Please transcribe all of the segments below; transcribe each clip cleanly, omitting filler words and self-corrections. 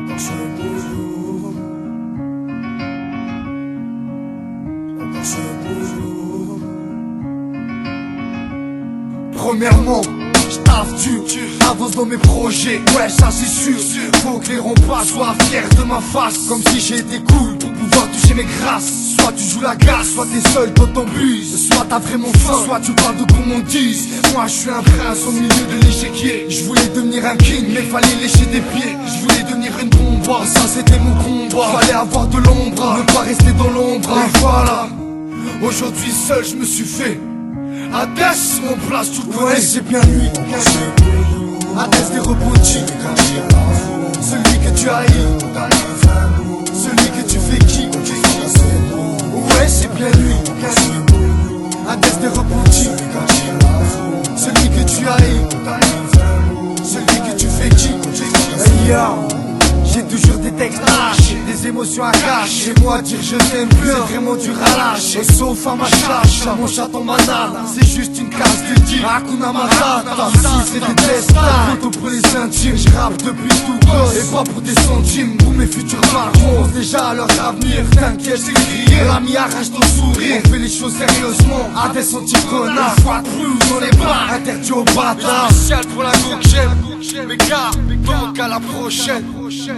dans ce beau jour, dans ce beau jour. Premièrement, j'taffe dur, avance dans mes projets, ouais ça c'est sûr. Faut que les remparts soient fiers de ma face, comme si j'ai été cool pour pouvoir toucher mes grâces. Soit tu joues la gasse, soit t'es seul quand t'embuses, soit t'as vraiment faim, soit tu parles de gourmandise. Moi je suis un prince au milieu de l'échiquier. Je voulais devenir un king mais fallait lécher des pieds. Je voulais devenir une bombe, ça c'était mon combat. Fallait avoir de l'ombre, ne pas rester dans l'ombre. Et voilà, aujourd'hui seul je me suis fait Hadès, mon place, tu le connais, c'est bien lui. Hadès des rebondis, celui que tu haïs, celui que tu fais qui. Ouais, c'est bien lui. Hadès des rebondis, celui que tu haïs, celui que tu fais qui. Hey yo, j'ai toujours des textes lâches, des émotions à cacher. Et moi dire je t'aime plus, c'est vraiment dur à lâcher. Sauf à ma chacha, mon chaton banane, c'est juste une case de dire Hakuna Matata. Si c'est des tests, photo pour les intimes. Je rappe depuis tout gosse, et pas pour des centimes. Pour mes futurs marrons, déjà à leur avenir. T'inquiète, c'est crié, l'ami arrache ton sourire. On fait les choses sérieusement, à des anti-connards. Fois de plus dans les bars, interdit aux bâtards. Spécial pour la gauche, mes gars, donc à la prochaine.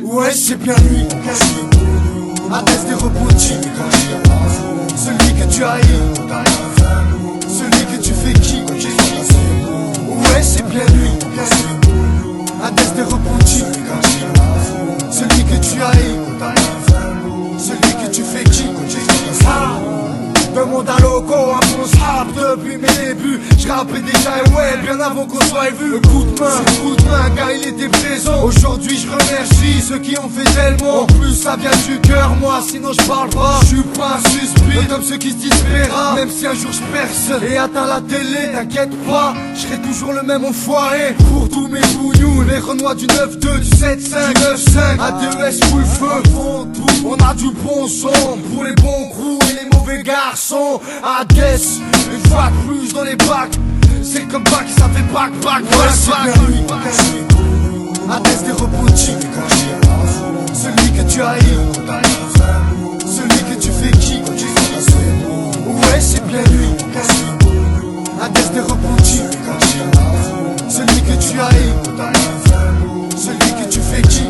Ouais, c'est bien lui. Hadès des rebondis, celui que tu haïs, celui que tu fais qui. Ouais, c'est bien lui. Hadès des rebondis, celui que tu haïs, celui que tu fais qui. Demande à Loco, un bon rap depuis mes débuts. J'rappais déjà et ouais, bien avant qu'on soit vu. Coup de main, car il était présent. Aujourd'hui je remercie ceux qui ont fait tellement. En plus ça vient du cœur, moi sinon je parle pas. Je suis pas un suspect, comme ceux qui se disent péra. Même si un jour je perce et atteins la télé, t'inquiète pas, je serai toujours le même enfoiré. Pour tous mes bougnous, les renois du 9-2, du 7-5, du 9-5, ADES full feu, font tout. On a du bon son pour les bons coups et les mauvais garçons. Hadès, une fois de plus dans les bacs. C'est comme bac, ça fait bac. Ouais, c'est bien lui. Hadès des rebondis, celui que tu haïs, celui que tu fais qui. Ouais, c'est bien lui. Hadès des rebondis, celui que tu haïs, celui que tu fais qui.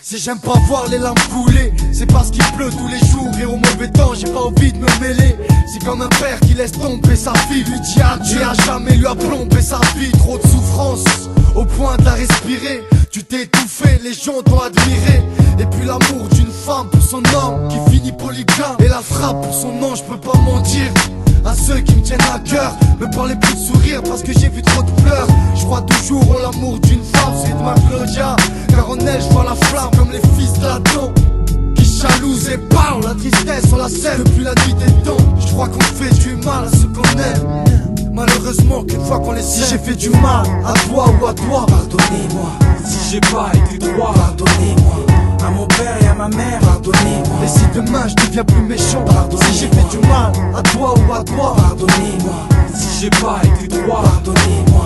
Si j'aime pas voir les larmes couler, c'est parce qu'il pleut tous les jours et au mauvais temps j'ai pas envie de me mêler. C'est comme un père qui laisse tomber sa fille, lui dit adieu, à jamais lui a plombé sa vie. Trop de souffrance, au point de la respirer. Tu t'es étouffé, les gens t'ont admiré. Et puis l'amour d'une femme pour son homme qui finit polygame, et la frappe pour son ange, je peux pas mentir. À ceux qui me tiennent à cœur, me parlez plus de sourire parce que j'ai vu trop de pleurs. Je crois toujours en l'amour d'une femme, c'est de ma Claudia. Car en elle je vois la flamme comme les fils d'Adam qui jalousent et parlent, la tristesse on la sème depuis la nuit des temps. Je crois qu'on fait du mal à ceux qu'on aime, malheureusement qu'une fois qu'on les sait. Si j'ai fait du mal à toi ou à toi, pardonnez-moi. Si j'ai pas été droit, pardonnez-moi. à mon père et à ma mère, pardonnez-moi. Et si demain je deviens plus méchant, pardonnez-moi. Si j'ai fait du mal à toi ou à toi, pardonnez-moi. si j'ai pas été droit, Pardonnez-moi.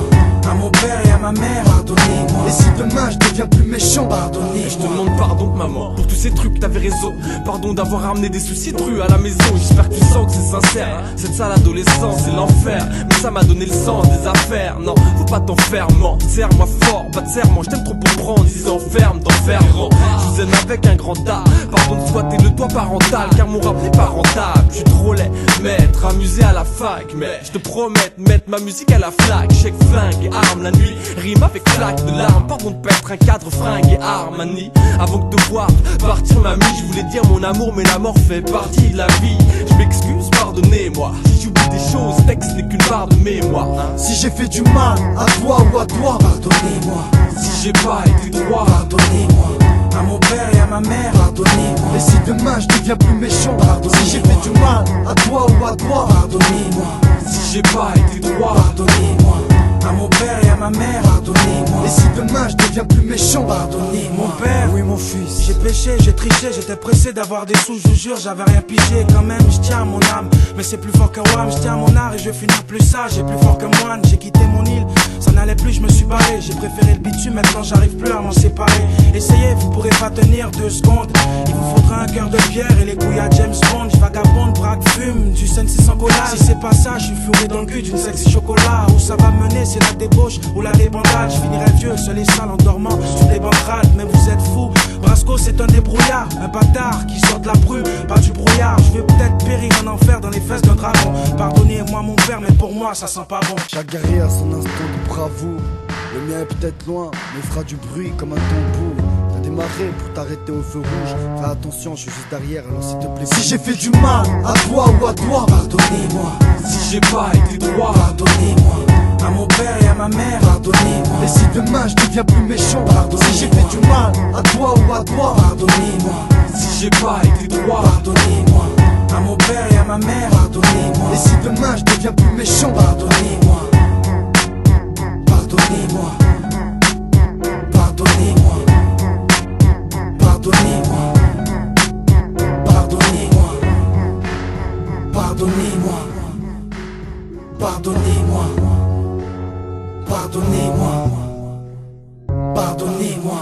à mon père et à ma mère, Pardonnez-moi. Et si demain je deviens plus méchant, pardonnez-moi. Et je te demande pardon maman pour tous ces trucs, t'avais raison. Pardon d'avoir ramené des soucis de rue à la maison. J'espère que tu sens que c'est sincère. Cette sale adolescence c'est l'enfer, mais ça m'a donné le sens des affaires. Non, faut pas t'en faire, serre-moi fort, pas de serment. Je t'aime trop pour prendre, ils enferment, t'enfermeront. Je vous aime avec un grand A. Pardon de squatter le toit parental, car mon rap n'est pas rentable. Je suis trop laid, maître, amusé à la fac. Mais je te promets de mettre ma musique à la flaque. Chèque, flingue et arme la nuit, rime avec flaque de larmes. Pardon de perdre un cadre, fringue et arme manie. Avant que de voir partir mamie, je voulais dire mon amour, mais la mort fait partie de la vie. Je m'excuse, pardonnez-moi. Si j'oublie des choses, texte n'est qu'une barre de mémoire. Si j'ai fait du mal à toi ou à toi, pardonnez-moi. Si j'ai pas été droit, pardonnez-moi. À mon père et à ma mère, pardonnez-moi. Et si demain je deviens plus méchant, pardonnez-moi. Si j'ai fait du mal à toi ou à toi, pardonnez-moi. Si j'ai pas été droit, pardonnez-moi. À mon père et à ma mère, pardonnez-moi. Et si demain je deviens plus méchant, pardonnez-moi. Mon père, oui mon fils, j'ai péché, j'ai triché, j'étais pressé d'avoir des sous, je vous jure, j'avais rien pigé. Quand même, je tiens à mon âme, mais c'est plus fort que Wam. Je tiens à mon art et je vais finir plus sage, j'ai plus fort que moine. J'ai quitté mon île, ça n'allait plus, je me suis barré. J'ai préféré le bitume, maintenant j'arrive plus à m'en séparer. Essayez, vous pourrez pas tenir 2 secondes. Il vous faudra un cœur de pierre et les couilles à James Bond. Vagabonde, braque, fume, du Sensi sans collage. Si c'est pas ça, je suis fourré dans le cul d'une sexy chocolat. Où ça va mener, c'est la débauche ou la débandade. Je finirai vieux, seul et sale en dormant sur des banquerades. Mais vous êtes fous, Brasco c'est un débrouillard, un bâtard qui sort de la brume, pas du brouillard. Je vais peut-être périr en enfer dans les fesses d'un dragon. Pardonnez-moi mon père, mais pour moi ça sent pas bon. Chaque guerrier a son instant de bravoure. Le mien est peut-être loin, mais fera du bruit comme un tambour. T'as démarré pour t'arrêter au feu rouge. Fais attention, je suis juste derrière, alors s'il te plaît. Si j'ai fait du mal à toi ou à toi, pardonnez-moi. Si j'ai pas été droit, pardonnez-moi. À mon père et à ma mère, pardonnez-moi. Et si demain je deviens plus méchant, pardonnez-moi. Si j'ai fait du mal à toi ou à toi, pardonnez-moi. Si j'ai pas été droit, pardonnez-moi. À mon père et à ma mère, pardonnez-moi. Et si demain je deviens plus méchant, pardonnez-moi. Pardonnez-moi. Pardonnez-moi. Pardonnez-moi. Pardonnez-moi. Pardonnez-moi. Pardonnez-moi. Pardonnez-moi. Pardonnez-moi.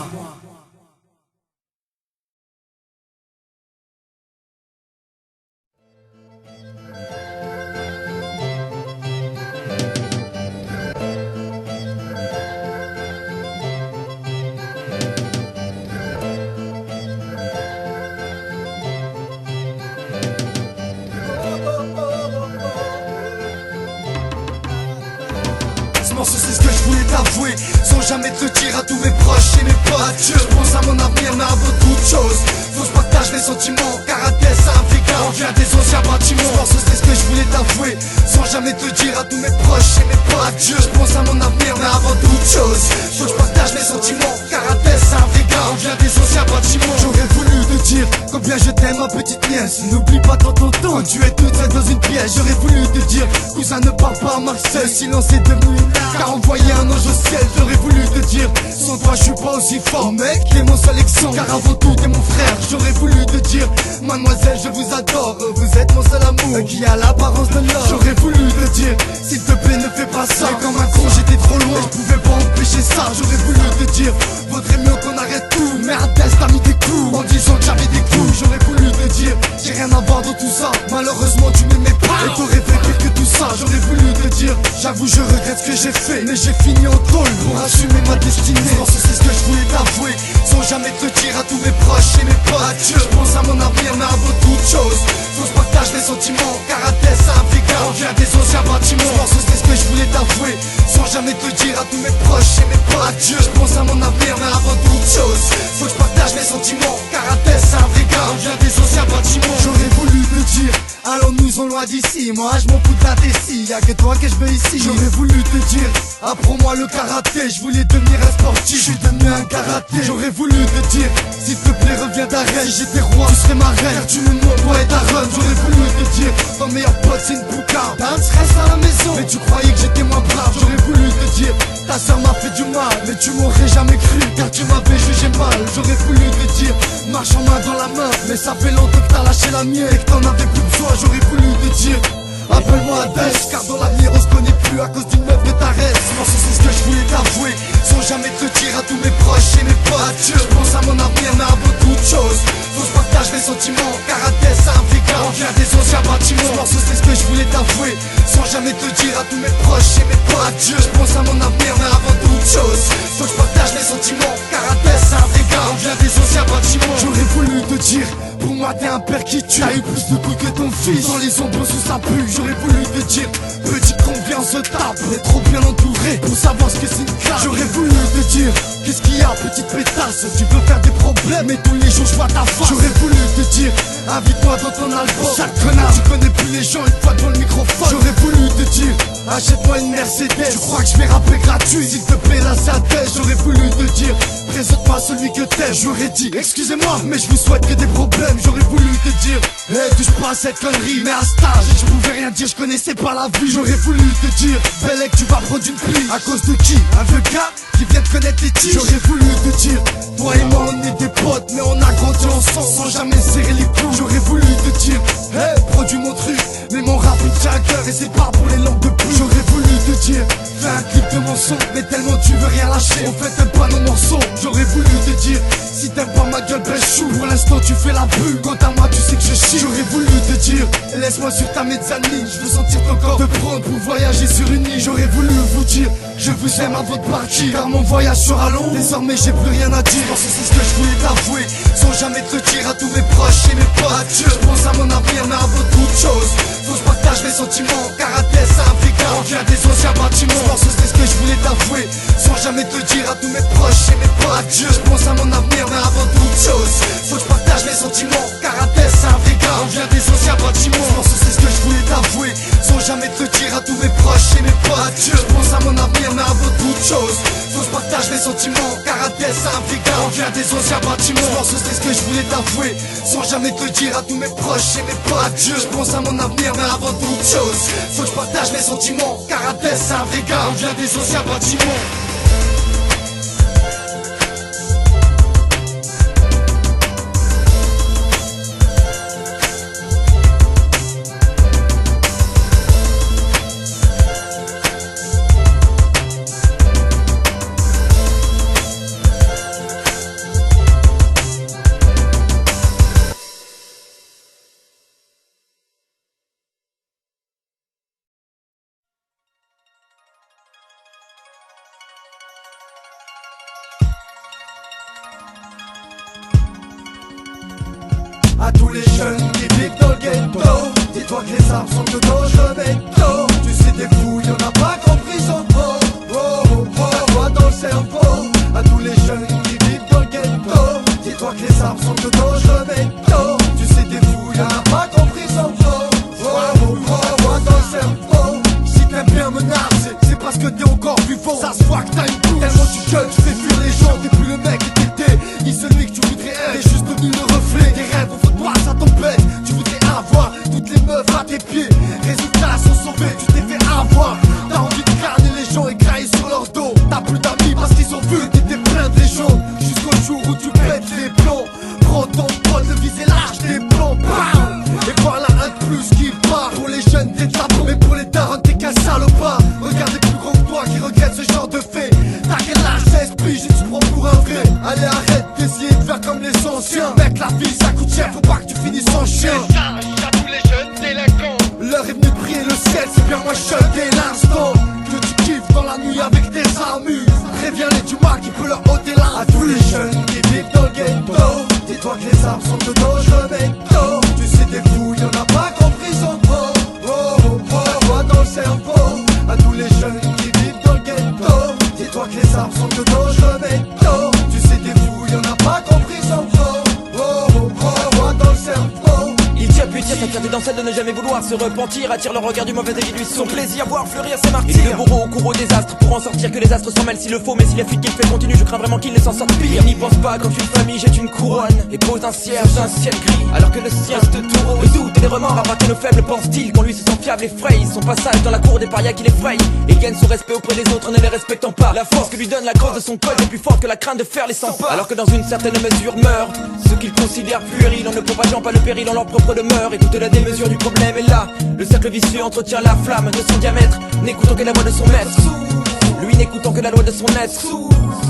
C'est ce que je voulais t'avouer, sans jamais te dire à tous mes proches et mes potes. Je pense à mon avenir mais avant toute chose, faut que je partage mes sentiments, karaté c'est un vrai gars, on vient des anciens bâtiments. C'est ce que je voulais t'avouer, sans jamais te dire à tous mes proches et mes potes. Je pense à mon avenir mais avant toute chose, faut que je partage mes sentiments, karaté c'est un vrai gars, on vient des anciens bâtiments. J'aurais voulu te dire combien je t'aime ma petite nièce. N'oublie pas dans ton temps, tu es toute seule dans une pièce. J'aurais voulu te dire, cousin ne parle pas à Marseille. Le silence est devenu une larme, car envoyer un ange au ciel. J'aurais voulu te dire, sans toi je suis pas aussi fort. Mec, t'es mon seul exemple, car avant tout t'es mon frère. J'aurais voulu te dire, mademoiselle je vous adore. Vous êtes mon seul amour, qui a l'apparence de l'or. J'aurais voulu te dire, s'il te plaît ne fais pas ça. Mais comme un con j'étais trop loin, je pouvais pas empêcher ça. J'aurais voulu te dire, vaudrait mieux qu'on arrête tout. Merde, t'as mis des coups, en disant que j'avais des coups. J'aurais voulu te dire, j'ai rien à voir dans tout ça. Malheureusement tu m'aimais pas, et t'aurais fait pire que tout ça. J'aurais voulu te dire, j'avoue je regrette ce que j'ai fait, mais j'ai fini en tôle pour assumer ma destinée. Je pense que c'est ce que je voulais t'avouer, sans jamais te dire à tous mes proches et mes potes. Je pense à mon avenir mais avant toute chose, faut que je partage mes sentiments, karaté c'est un vrai gars, on vient des anciens bâtiments. Je pense que c'est ce que je voulais t'avouer, sans jamais te dire à tous mes proches et mes potes. Je pense à mon avenir mais avant toute chose, faut que je partage mes sentiments, karaté c'est un vrai gars, on vient des anciens bâtiments. J'aurais voulu te dire, allons-nous-en loin d'ici. Moi je m'en fous de la décis, y'a que toi que je veux ici. J'aurais voulu te dire, apprends-moi le karaté. Je voulais devenir un sportif, je suis devenu un karaté. J'aurais voulu te dire, s'il te plaît reviens d'arrêt. Si j'étais roi, tu serais ma reine, car tu me montres toi et ta reine. J'aurais voulu te dire, ton meilleur pote c'est une boucane. T'as un stress à la maison, mais tu croyais que j'étais moins brave. J'aurais voulu te dire, ta soeur m'a fait du mal, mais tu m'aurais jamais cru, car tu m'avais jugé mal. J'aurais voulu te dire, marche en main dans la main, mais ça fait longtemps que t'as lâché la mienne et que t'en avais plus besoin. J'aurais voulu te dire, appelle-moi Adès, car dans l'avenir on se connaît plus à cause d'une meuf de ta reste. Non, c'est ce que je voulais t'avouer, sans jamais te dire à tous mes proches adieu. Je pense à mon avenir mais avant toute chose faut que je partage mes sentiments. Carathès c'est un vrai gars, on vient des anciens bâtiments. J'aurais voulu te dire, pour moi t'es un père qui tue. T'as eu plus de couilles que ton fils, dans les ombres sous sa pluie. J'aurais voulu te dire, petit con viens on se tape. On est trop bien entouré pour savoir ce que c'est une claque. J'aurais voulu te dire, qu'est-ce qu'il y a petite pétasse, tu veux faire des problèmes et tous les jours je vois ta face. J'aurais voulu te dire, invite-moi dans ton album. Chaque connard, tu connais plus les gens une fois devant le microphone. J'aurais voulu te dire, achète-moi une Mercedes. Tu crois que je vais rapper gratuit, s'il te plaît là c'est à tête. J'aurais voulu te dire, présente-moi celui que t'aimes. J'aurais dit, excusez-moi mais je vous souhaite que des problèmes. J'aurais voulu te dire, hey, touche pas à cette connerie. Mais à cet âge, je pouvais rien dire, je connaissais pas la vie. J'aurais voulu te dire, Bellec tu vas prendre une pluie. À cause de qui? Un vieux gars qui vient de connaître les tiges. J'aurais voulu te dire, toi et moi on est des potes mais on a grandi ensemble sans jamais serrer les coups. J'aurais voulu te dire, hey, produis mon truc, mais mon rap il tient à cœur et c'est pas pour les langues de pluie. J'aurais voulu te dire, fais un clip de mon son, mais tellement tu veux rien lâcher, en fait t'aimes pas nos morceaux. J'aurais voulu te dire, si t'aimes pas ma gueule ben chou. Pour l'instant tu fais la pub, quant à moi tu sais que je chie. J'aurais voulu te dire, laisse-moi sur ta mezzanine, je veux sentir ton corps te prendre pour voyager sur une île. J'aurais voulu vous dire, je vous aime à votre partie, car mon voyage sera long, désormais j'ai plus rien à dire. Parce que c'est ce que je voulais t'avouer, sans jamais te le dire à tous mes proches et mes potes. Adieu, je pense à mon avenir mais avant toute chose faut que je partage mes sentiments. Carathès c'est un vrai gars, on vient des anciens bâtiments. Parce que c'est ce que je voulais t'avouer, sans jamais te le dire à tous mes proches et mes potes. Adieu, je pense à mon avenir mais avant toute chose faut que je partage mes sentiments. Carathès c'est un vrai gars, on vient des anciens bâtiments. Parce que c'est ce que je voulais t'avouer, sans jamais te le dire à tous mes proches et mes potes. Adieu, je pense à mon avenir mais avant toute chose faut que je partage mes sentiments. Carathès c'est un vrai gars, on vient des anciens bâtiments. Parce que c'est ce que je voulais t'avouer, sans jamais te le dire à tous mes proches et mes potes. Adieu, je pense à mon avenir mais avant toute chose faut que je partage mes sentiments. Carathès c'est un vrai gars, on vient des anciens bâtiments. À tous les jeunes qui vivent dans le ghetto, dis-toi que les armes sont de dangereux métaux. Tu sais des fous, y'en a pas compris son trop. Oh, oh, oh, voix dans le cerveau. À tous les jeunes qui vivent dans le ghetto, dis-toi que les armes sont de dangereux métaux. Tu sais des fous, y'en a pas compris son trop. Oh, oh, oh, voix dans le cerveau. Si t'aimes bien menacer, c'est parce que t'es encore vivant. Ça se voit que t'as une couche. Tellement tu gueules, tu fais fuir les gens. T'es plus le mec que t'étais, ni celui que tu voudrais être. T'es juste devenu le reflet des rêves. Ça t'embête, tu voudrais avoir toutes les meufs à tes pieds. Résultats sont sauvés, tu t'es fait avoir. T'as envie de garder les gens écraillés sur leur dos. T'as plus d'amis parce qu'ils ont vu que t'étais plein de légions. Jusqu'au jour où tu pètes les plombs. Prends ton pote, le visé large des plombs. Bam. Et voilà un de plus qui part. Pour les jeunes t'es tabou, mais pour les darons t'es qu'un salopard. Regarde les plus grands que toi qui regrettent ce genre de fait. T'as quel âge, 16 piges, et tu te prends pour un vrai. Allez arrête d'essayer de faire comme les anciens. Mec la vie ça coûte cher, faut pas que tu finisses en chien. À tous les jeunes délinquants, l'heure est venue de prier le ciel, c'est bien moi seul dès l'instant que tu kiffes dans la nuit avec tes amis. Préviens-les du mal qui peut leur ôter la. À tous les jeunes qui vivent dans le ghetto, dis-toi que les armes sont de dangereux métaux. Tu sais des fous, y'en a pas compris son trop. Oh, oh, oh, voix dans le cerveau. À tous les jeunes qui vivent dans le ghetto, dis-toi que les armes sont de dangereux métaux. Tu sais des fous, y'en a pas compris son trop. Oh, oh, oh, voix dans le cerveau. Il tire puis tire, sa fierté dans celle de ne jamais vouloir se repentir. Attire le regard du mauvais œil et lui son plaisir, voir fleurir ses martyrs. Il le bourreau au cours au désastre, pour en sortir que les astres s'en mêlent s'il le faut. Mais si la fuite qu'il fait continue, je crains vraiment qu'il ne s'en sorte pire. N'y pense pas quand une famille jette une couronne et pose un cierge d'un ciel gris, alors que le sien reste tout rose. Le doute et les remords abattent nos faibles, pense-t-il qu'on lui se sent fiable et fraye. Son passage dans la cour des parias qui l'effraye et gagne son respect auprès des autres ne les respectant pas. La force que lui donne la grosse de son code est plus forte que la crainte de faire les 100 pas. Alors que dans une certaine mesure meurent ceux qu'ils considèrent puérils en ne propageant pas le péril en leur propre demeure. Et toute la démesure du problème est là. Le cercle vicieux entretient la flamme de son diamètre, n'écoutant que la voix de son maître. Lui n'écoutant que la loi de son être.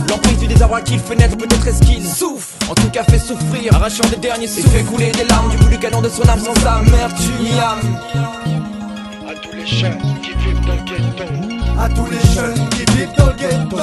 L'emprise du désarroi qu'il fait naître peut-être esquisse. Souffre, en tout cas fait souffrir, arrachant des derniers souffles. Et fait couler des larmes du bout du canon de son âme sans amertume ni âme. à tous les jeunes qui vivent dans le ghetto, À tous les jeunes qui vivent dans le ghetto,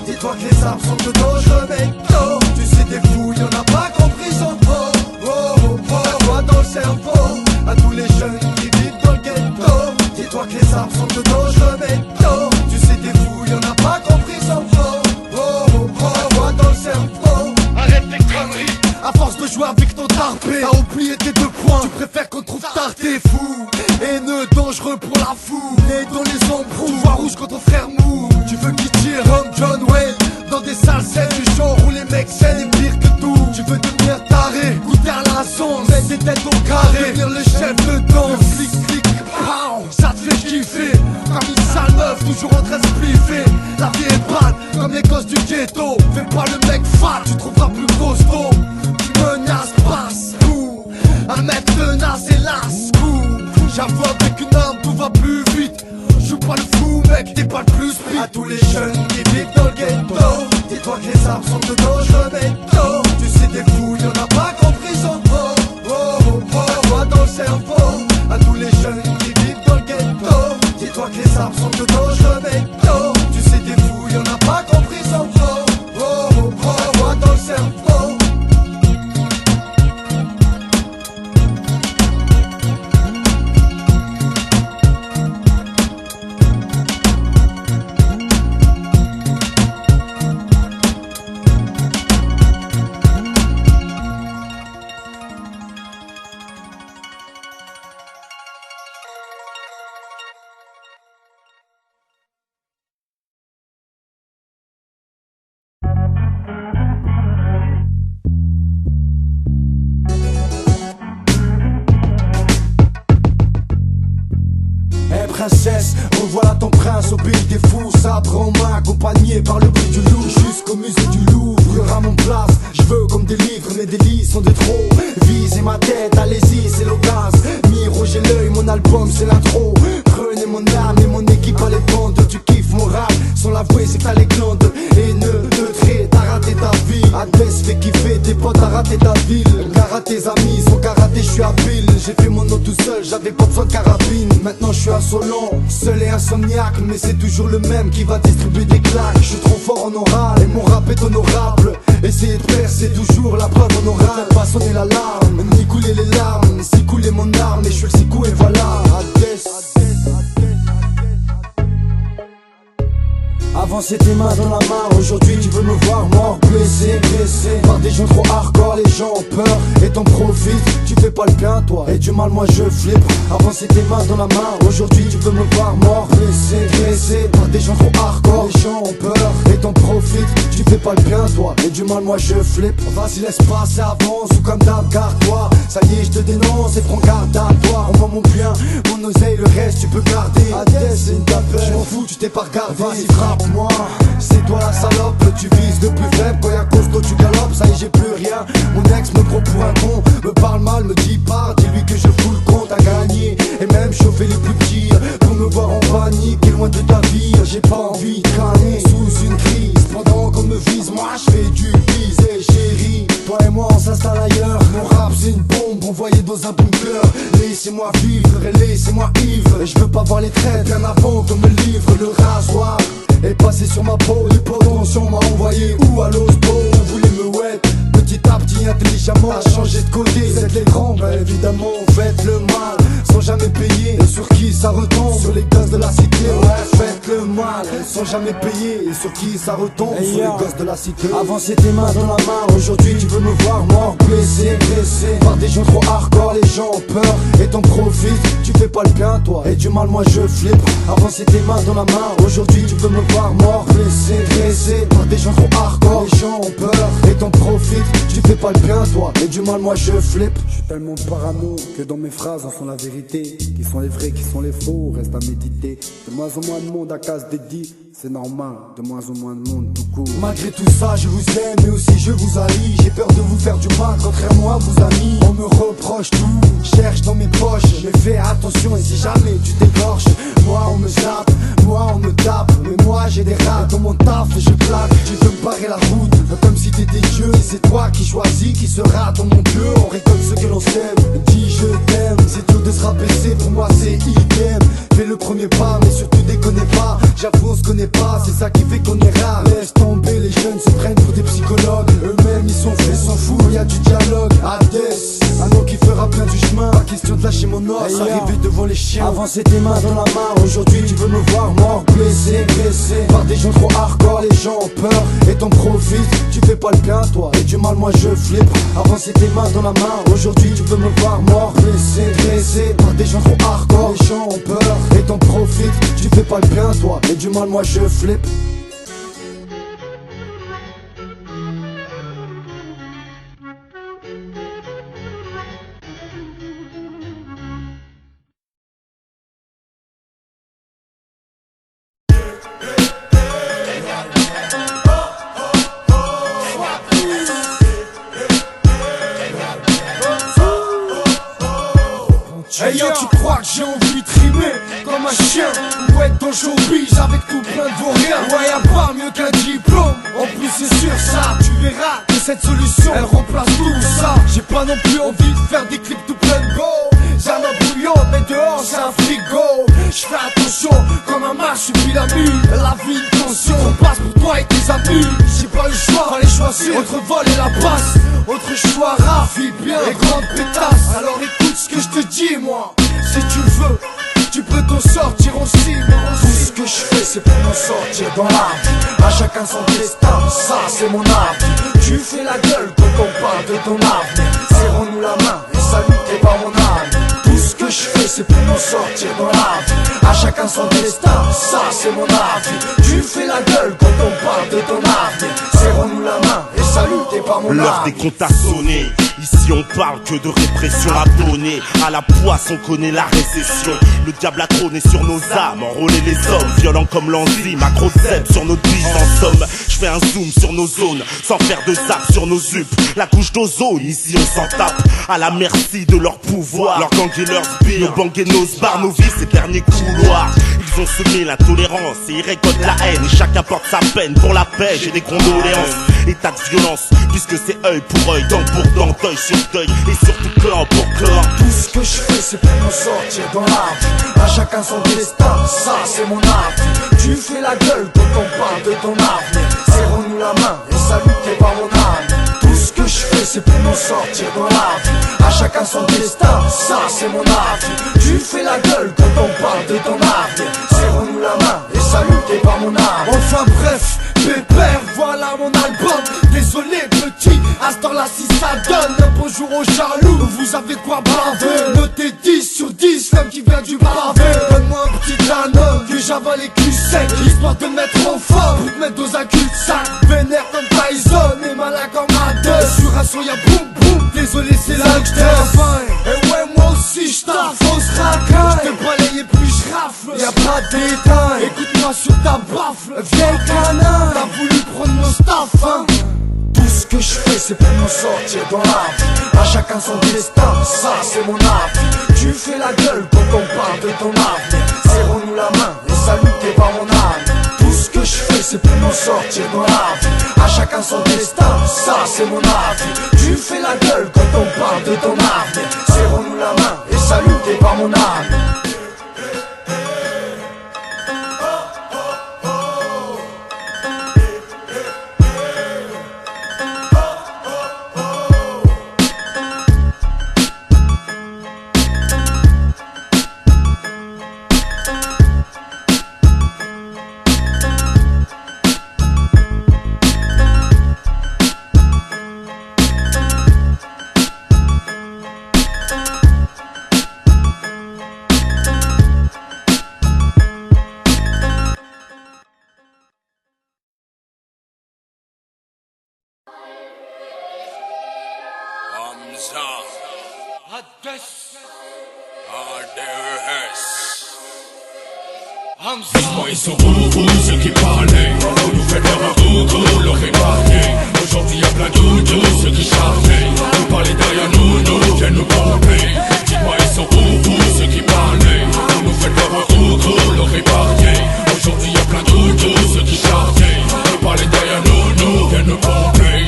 dis-toi que les armes sont de dangereux métaux. Tu sais des fous, y'en a pas compris son trop. Oh oh oh, moi dans le cerveau. À tous les jeunes qui vivent dans le ghetto, dis-toi que les armes sont de dangereux métaux. Tu sais des fous, y'en a pas compris son trop. Oh oh oh, moi dans le cerveau. Arrête tes conneries. À force de jouer avec ton tarpé, t'as oublié tes 2 points. Tu préfères qu'on te trouve tard, t'es fou. Haineux, dangereux pour la foule. Né dans les embrouilles, tu vois rouge contre ton frère mou. Tu veux qui tire comme John Wayne dans des salles scènes du genre où les mecs saignent et pire que tout. Tu veux devenir taré, goûter à la sonde, mettre des têtes au carré, devenir le chef de danse. Le flic, flic, pow, ça te fait kiffer. Comme une sale meuf, toujours en train de spliffer. La vie est bad, comme les gosses du ghetto. Fais pas le mec fat, tu trouveras plus costaud. Tu menaces, passe, coup. Un mec tenace, hélas, coup. J'avoue avec une arme, tout va plus vite. Joue pas le fou mec, t'es pas le plus speed. À tous les jeunes qui vivent dans le ghetto, dis-toi que les armes sont de dangereux métaux. Tu sais des fous, y'en a pas compris son trop. Oh oh oh, moi dans le cerveau. À tous les jeunes qui vivent dans le ghetto, dis-toi que les armes sont de dangereux métaux. Tu sais des fous, y'en a pas compris son trop. Oh oh oh, moi dans le cerveau. Princesse, revoilà ton prince au pays des fous. Sabre en main, accompagné par le bruit du loup. Jusqu'au musée du Louvre, il y aura mon place. Je veux comme des livres, mais des lits sont de trop. Visez ma tête, allez-y, c'est l'occasion. Mirogez l'œil, mon album c'est l'intro. Prenez mon âme et mon équipe à les bandes. Tu kiffes mon rap, sans l'avouer c'est que t'as les glandes. Haineux, neutré, t'as raté ta vie. Adès fait kiffer, tes potes t'as raté ta ville. Car à tes amis, son karaté je suis habile. J'ai fait mon nom tout seul, j'avais pas besoin de carabine. Maintenant je suis insolent, seul et insomniaque. Mais c'est toujours le même qui va distribuer des claques. Je suis trop fort en oral et mon rap est honorable. Essayer de faire c'est toujours la preuve en oral. Pas sonner l'alarme, ni couler les larmes. Si couler mon arme, et je suis le sicou et voilà. Adès. Avant c'était main dans la main, aujourd'hui tu veux me voir mort, blessé par des gens trop hardcore, les gens ont peur et t'en profites. Tu fais pas le bien toi, et du mal moi je flippe. Avant c'était main dans la main, aujourd'hui tu veux me voir mort, blessé par des gens trop hardcore, les gens ont peur et t'en profites. Tu fais pas le bien toi, et du mal moi je flippe. Vas-y laisse passer, avance ou comme d'hab garde-toi. Ça y est je te dénonce et prends garde à toi. On voit mon bien, mon oseille, le reste tu peux garder. Adès c'est une tapette, je m'en fous tu t'es pas regardé. Vas-y frappe moi, c'est toi la salope. Tu vises le plus faible, quand y'a costaud tu galopes. Ça y est j'ai plus rien, mon ex me prend pour un con. Me parle mal, me dit part, dis-lui que je fous le compte à gagner. Et même chauffer les plus petits, pour me voir en panique et loin de ta vie. J'ai pas envie de crâner sous une crise. Pendant qu'on me vise, moi je fais du bise. Et chérie, toi et moi on s'installe ailleurs. Mon rap c'est une bombe envoyée dans un bunker. Laissez-moi vivre et laissez-moi ivre. Et je veux pas voir les traits bien avant qu'on me livre le rasoir. Et passer sur ma peau, les potentiels m'a envoyé où à l'ospo. Vous voulez me wet, petit à petit intelligemment à changer de côté. Vous êtes les grands, bah évidemment faites le mal sans jamais payer. Et sur qui ça retombe? Sur les gosses de la cité. Ouais, faites le mal sans jamais payer. Et sur qui ça retombe? Sur les gosses de la cité. Avant c'était main dans la main, aujourd'hui tu veux me voir mort, blessé par des gens trop hardcore, les gens ont peur et t'en profites. Tu fais pas le bien toi, et du mal moi je flippe. Avant c'était main dans la main, aujourd'hui tu veux me voir mort, blessé par des gens trop hardcore, les gens ont peur et t'en profites. Tu fais pas le bien toi, et du mal moi je flippe. Je suis tellement parano que dans mes phrases en sont la vérité. Qui sont les vrais, qui sont les faux, reste à méditer. De moins en moins de monde à case dédié, c'est normal, de moins en moins de monde tout court. Malgré tout ça je vous aime mais aussi je vous haïs. J'ai peur de vous faire du mal, contrairement à vos amis. On me reproche tout, cherche dans mes poches. Mais fais attention et si jamais tu t'écorches, moi on me zappe, moi on me tape. Mais moi j'ai des rats dans mon taf et je plaque. Tu veux me barrer la route comme si t'étais Dieu. Et c'est toi qui choisis qui sera dans mon Dieu. On récolte ce que l'on sème, dis je t'aime C'est dur de se rabaisser, pour moi c'est idem. Fais le premier pas, mais surtout déconnez pas. J'avoue on se connaît pas, c'est ça qui fait qu'on est rare. Laisse tomber, les jeunes se prennent pour des psychologues. Eux-mêmes ils sont faits, s'en foutent, y'a du dialogue. Hades, un nom qui fera bien du chemin. Pas question de lâcher mon os, arriver devant les chiens. Avant c'était main dans la main, aujourd'hui tu veux me voir mort, blessé, blessé par des gens trop hardcore, les gens ont peur et t'en profites. Tu fais pas le bien toi, et du mal moi je flippe. Avant c'était main dans la main, aujourd'hui tu veux me voir mort, blessé, blessé par des gens trop hardcore, les gens ont peur et t'en profites. Tu fais pas le bien toi, et du mal moi je flippe. Hey yo, tu crois que j'ai envie de trimer comme un chien ou être dans le showbiz avec tout plein de vauriens? Ouais, y'a pas mieux qu'un diplôme. En plus c'est sûr ça, tu verras que cette solution elle remplace tout ça. J'ai pas non plus envie de faire des clips tout plein de go. J'ai un eau bouillante mais dehors c'est un frigo. J'fais attention comme un match, j'suis la mue. La vie de tension, on passe pour toi et tes amis. J'ai pas eu le choix, fallait choisir entre vol et la basse. Autre choix rare, vie bien et grande pétasse. Alors écoute ce que je te dis moi. Si tu veux, tu peux t'en sortir aussi. Tout ce que je fais c'est pour m'en sortir dans la vie. À chacun son destin, ça c'est mon avis. Tu fais la gueule quand on parle de ton avenir. Serrons-nous la main et salut t'es pas mon âme. Tout ce que je fais c'est pour m'en sortir dans la vie. À chacun son destin, ça c'est mon avis. Tu fais la gueule quand on parle de ton avenir. Serrons-nous la main et salut t'es pas mon âme. L'heure des comptes a sonné. Ici on parle que de répression à donner. À la poisse on connaît la récession. Le diable a trôné sur nos âmes, enrôler les hommes, violents comme l'enzyme, accro zèbre sur notre bise en somme. Je fais un zoom sur nos zones, sans faire de zap sur nos zups. La couche d'ozone, ici on s'en tape, à la merci de leur pouvoir. Leur gang et leurs sbires, nos bangs et nos bars, nos vies, ces derniers couloirs. Ils ont semé l'intolérance et ils récoltent la haine. Et chacun porte sa peine pour la paix, j'ai des condoléances. État de violence, puisque c'est œil pour œil, dent pour dent, deuil sur deuil, et surtout clan pour clan. Tout ce que je fais c'est pour m'en sortir dans la vie. À chacun son destin, ça c'est mon avis. Tu fais la gueule quand on parle de ton avenir. Serrons-nous la main et salut t'es pas mon âme. Tout ce que je fais c'est pour m'en sortir dans la vie. À chacun son destin, ça c'est mon avis. Tu fais la gueule quand on parle de ton avenir. Serrons-nous la main et salut t'es pas mon âme. Enfin bref, pépère, voilà mon album. Désolé petit, à ce temps-là si ça donne un bonjour aux jaloux. Vous avez quoi braver? Notez 10 sur 10, l'homme qui vient du pavé. Donne-moi un petit anneau, que j'avale les culs secs, histoire de mettre en forme, pour te mettre dans un cul-de-sac. Vénère comme Tyson et malin comme Adel. Sur un son y'a boum boum, désolé c'est là que j't'ai. Et ouais moi aussi j'taffe, on se racaille. J'te balaye et puis j'rafle, y'a pas de détails. Écoute-moi sur ta baffle, viens canin. T'as voulu prendre mon staff hein. Tout ce que je fais c'est pour m'en sortir dans la vie. À chacun son destin, ça c'est mon avis. Tu fais la gueule quand on parle de ton avenir. Serrons-nous la main et salut t'es pas mon âme. Tout ce que je fais c'est pour m'en sortir dans la vie. À chacun son destin, ça c'est mon avis. Tu fais la gueule quand on parle de ton avenir. Serrons-nous la main et salut t'es pas mon âme. Ils sont où ceux qui parlaient. On nous fait faire un coucou, leur épargner. Aujourd'hui y'a plein de ceux qui chargeaient. Vous parlez derrière nous viennent nous pomper. Dites-moi ils sont où ceux qui parlaient. On nous fait faire un coucou, leur épargner. Aujourd'hui y'a plein de ceux qui chargeaient. Vous parlez derrière nous viennent nous pomper.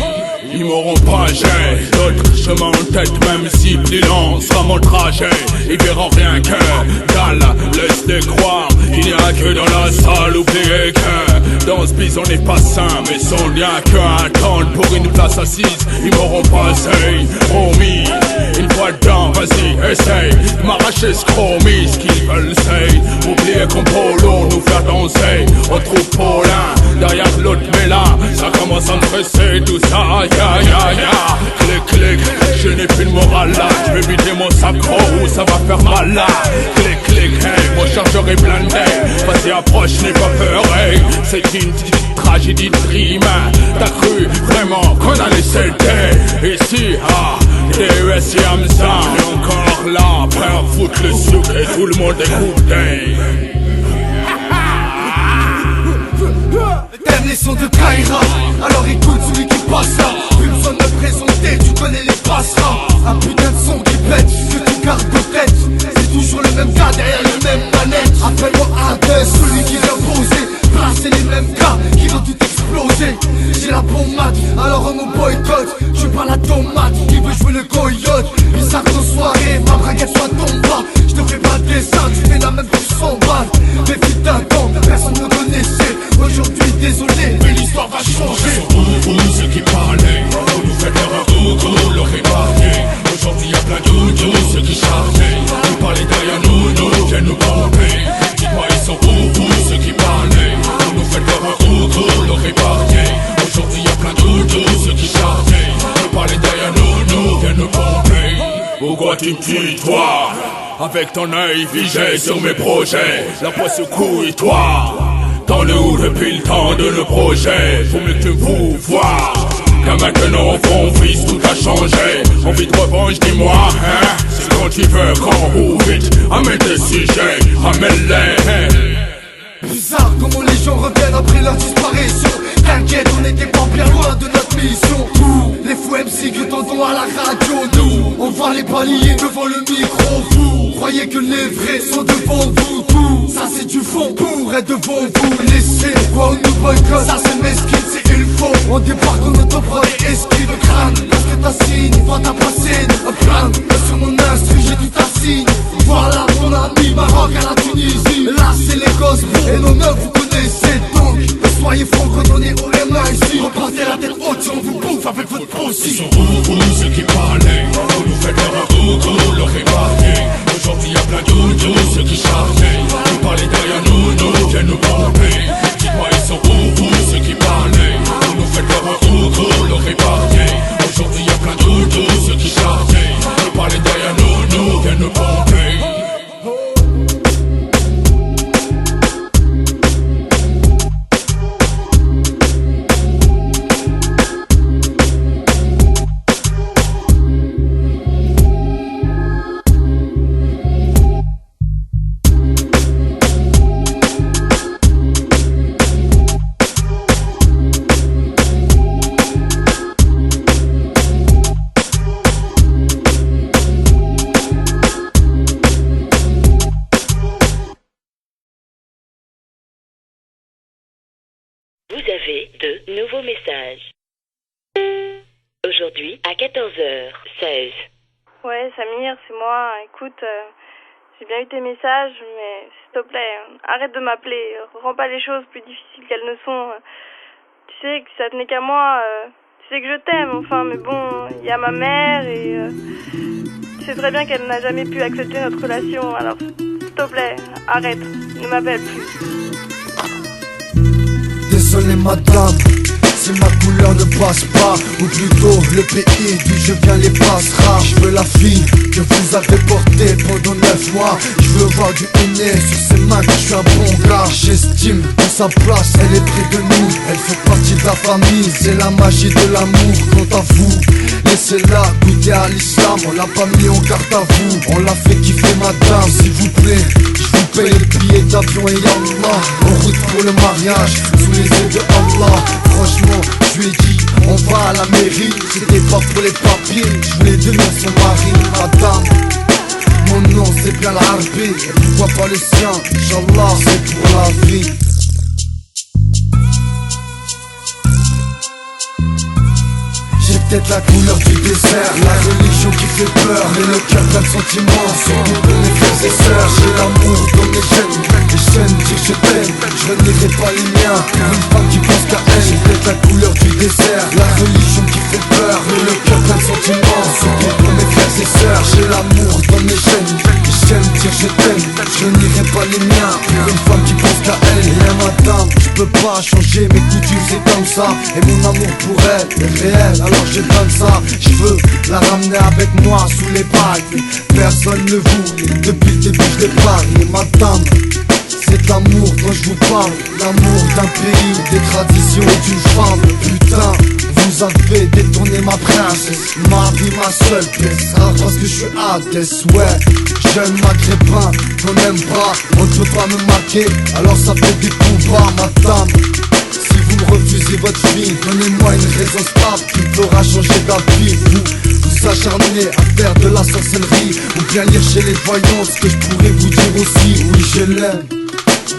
Ils m'auront pas gêné, l'autre chemin peut-être même si plus lent sera mon trajet. Ils verront rien que dalle, laisse-les croire. Il n'y a que dans la salle, oubliez que dans ce bise on n'est pas sain, mais sans rien qu'à attendre pour une place assise. Ils m'auront passé, promis. Une fois dedans, vas-y, essaye de m'arracher ce chromie, ce qu'ils veulent c'est oublier qu'on polo, nous faire danser. On trouve Paulin derrière l'autre, mais là, ça commence à me presser, tout ça, ya ya ya. Clic clic, je n'ai plus de morale là. Je vais vider mon sacro ou ça va faire mal là. Clic clic, hey, mon chargeur est blindé. Vas-y approche, n'aie pas peur, hey. C'est une petite tragédie de dream. T'as cru vraiment qu'on allait s'aider ici, ah. DES et Hamza, on est encore là, prêt à foutre le sucre et tout le monde écoute. T'aimes les sons de Kaira, alors écoute celui qui passe là. Plus besoin de me présenter, tu connais les passeras. Un putain de son qui pète, que tu gardes de tête. C'est toujours le même gars derrière le même manette. Appelle-moi Hades, celui qui vient poser. C'est les mêmes gars qui vont tout exploser. J'ai la pommade, alors on me boycotte. Je suis pas la tomate qui veut jouer le coyote. Bizarre nos soirées, ma braguette soit ton bas. Je te fais pas de dessin, tu fais la même pour 100 balles. Mais putain temps, personne ne connaissait. Aujourd'hui désolé, mais l'histoire va changer. Ceux qui parlaient, vous nous faites leur coucou, leur épargner. Aujourd'hui y'a plein de ceux qui chargeaient. Vous parlez derrière nous viennent nous pomper. Dites-moi ils sont où ceux qui parlaient. Vous nous faites leur coucou, leur épargner. Aujourd'hui y'a plein de ceux qui chargeaient. Vous parlez derrière nous viennent nous pomper. Pourquoi tu me tues toi? Avec ton œil figé sur mes projets. La poisse au cou et toi. T'en es où depuis le temps de nos projets? Faut mieux que vous voir. Car maintenant mon fils tout a changé. Envie de revanche, dis-moi, hein? C'est quand tu veux qu'on roule vite. Amène tes sujets, amène-les. Bizarre comment les gens reviennent après leur disparition. T'inquiète, on n'était pas bien loin de notre mission. Tous les fous MC que t'entends à la radio, nous on va les balayer devant le micro. Vous croyez que les vrais sont devant vous? Tout ça c'est du fond pour être devant vous. Laissez quoi on nous boycotte, ça c'est mesquine, c'est il faut. On débarque en autobras et esquive le crâne. Parce que ta signe, toi t'as passé un plan. Sur mon instru j'ai tout ta signe. Voilà mon ami, Maroc à la Tunisie. Là c'est les gosses et nos meufs vous connaissez donc. Soyez francs quand on est au MA ici. Repartez la tête haute si on vous bouffe avec votre peau aussi. Ils sont où ceux qui parlaient? Vous nous faites leur coucou, leur épargner. Aujourd'hui y'a plein de ceux qui chargeaient. Vous parlez derrière nous viennent nous pomper. Dites-moi ils sont où ceux qui parlaient? Vous nous faites leur coucou, leur épargner. Aujourd'hui y'a plein de ceux qui chargeaient. Vous parlez derrière nous viennent nous pomper. Vous avez de nouveaux messages. Aujourd'hui à 14h16. Ouais, Samir, c'est moi. Écoute, j'ai bien eu tes messages, mais s'il te plaît, arrête de m'appeler. Rends pas les choses plus difficiles qu'elles ne sont. Tu sais que ça tenait qu'à moi. Tu sais que je t'aime, enfin, mais bon, il y a ma mère et tu sais très bien qu'elle n'a jamais pu accepter notre relation. Alors, s'il te plaît, arrête, ne m'appelle plus. Désolé madame, si ma couleur ne passe pas, ou plutôt le pays d'où je viens les passera. Je veux la fille que vous avez portée pendant 9 mois. Je veux voir du henné sur ses mains que je suis un bon gars. J'estime que sa place elle est près de nous. Elle fait partie de la famille, c'est la magie de l'amour. Quant à vous, laissez-la goûter à l'islam. On l'a pas mis en garde à vous, on l'a fait kiffer madame. S'il vous plaît, je vous paye le billet d'avion et Allah. En route pour le mariage, sous les yeux de Allah. Franchement, je lui ai dit, on va à la mairie. C'était pas pour les papiers, je voulais devenir son mari. Madame, mon nom c'est bien l'Arbi. Et pourquoi pas le sien, Inch'Allah, c'est pour la vie. peut-être la couleur du désert, la religion qui fait peur, mais le cœur plein de sentiments. Surtout pour mes frères et sœurs, j'ai l'amour dans mes gènes. Les chaînes disent je t'aime, je renierai pas les miens. Une femme qui pense qu'à elle, j'ai peut-être la couleur du désert, la religion qui fait peur, mais le cœur plein de sentiments. Surtout pour mes frères et sœurs, j'ai l'amour dans mes gènes. Les chaînes disent je t'aime, je renierai pas les miens. Pour une femme qui pense qu'à elle, rien madame, je peux pas changer mes coutumes, c'est comme ça. Et mon amour pour elle est réel, alors je donne ça. Je veux la ramener avec moi sous les bagues. Personne ne voulait, depuis le début je l'épargne. Et madame, c'est de l'amour dont je vous parle. L'amour d'un pays, des traditions et d'une femme. Putain, vous avez détourné ma princesse, ma vie, ma seule pièce. Rare parce que je suis Hadès, ouais. Jeune maghrébin, qu'on n'aime pas, on ne peut pas me marquer. Alors ça fait des coups bas, madame. Si vous me refusez votre fille, donnez-moi une raison stable qui me fera changer d'avis. Vous acharnez à faire de la sorcellerie, ou bien lire chez les voyants ce que je pourrais vous dire aussi. Oui, je l'aime,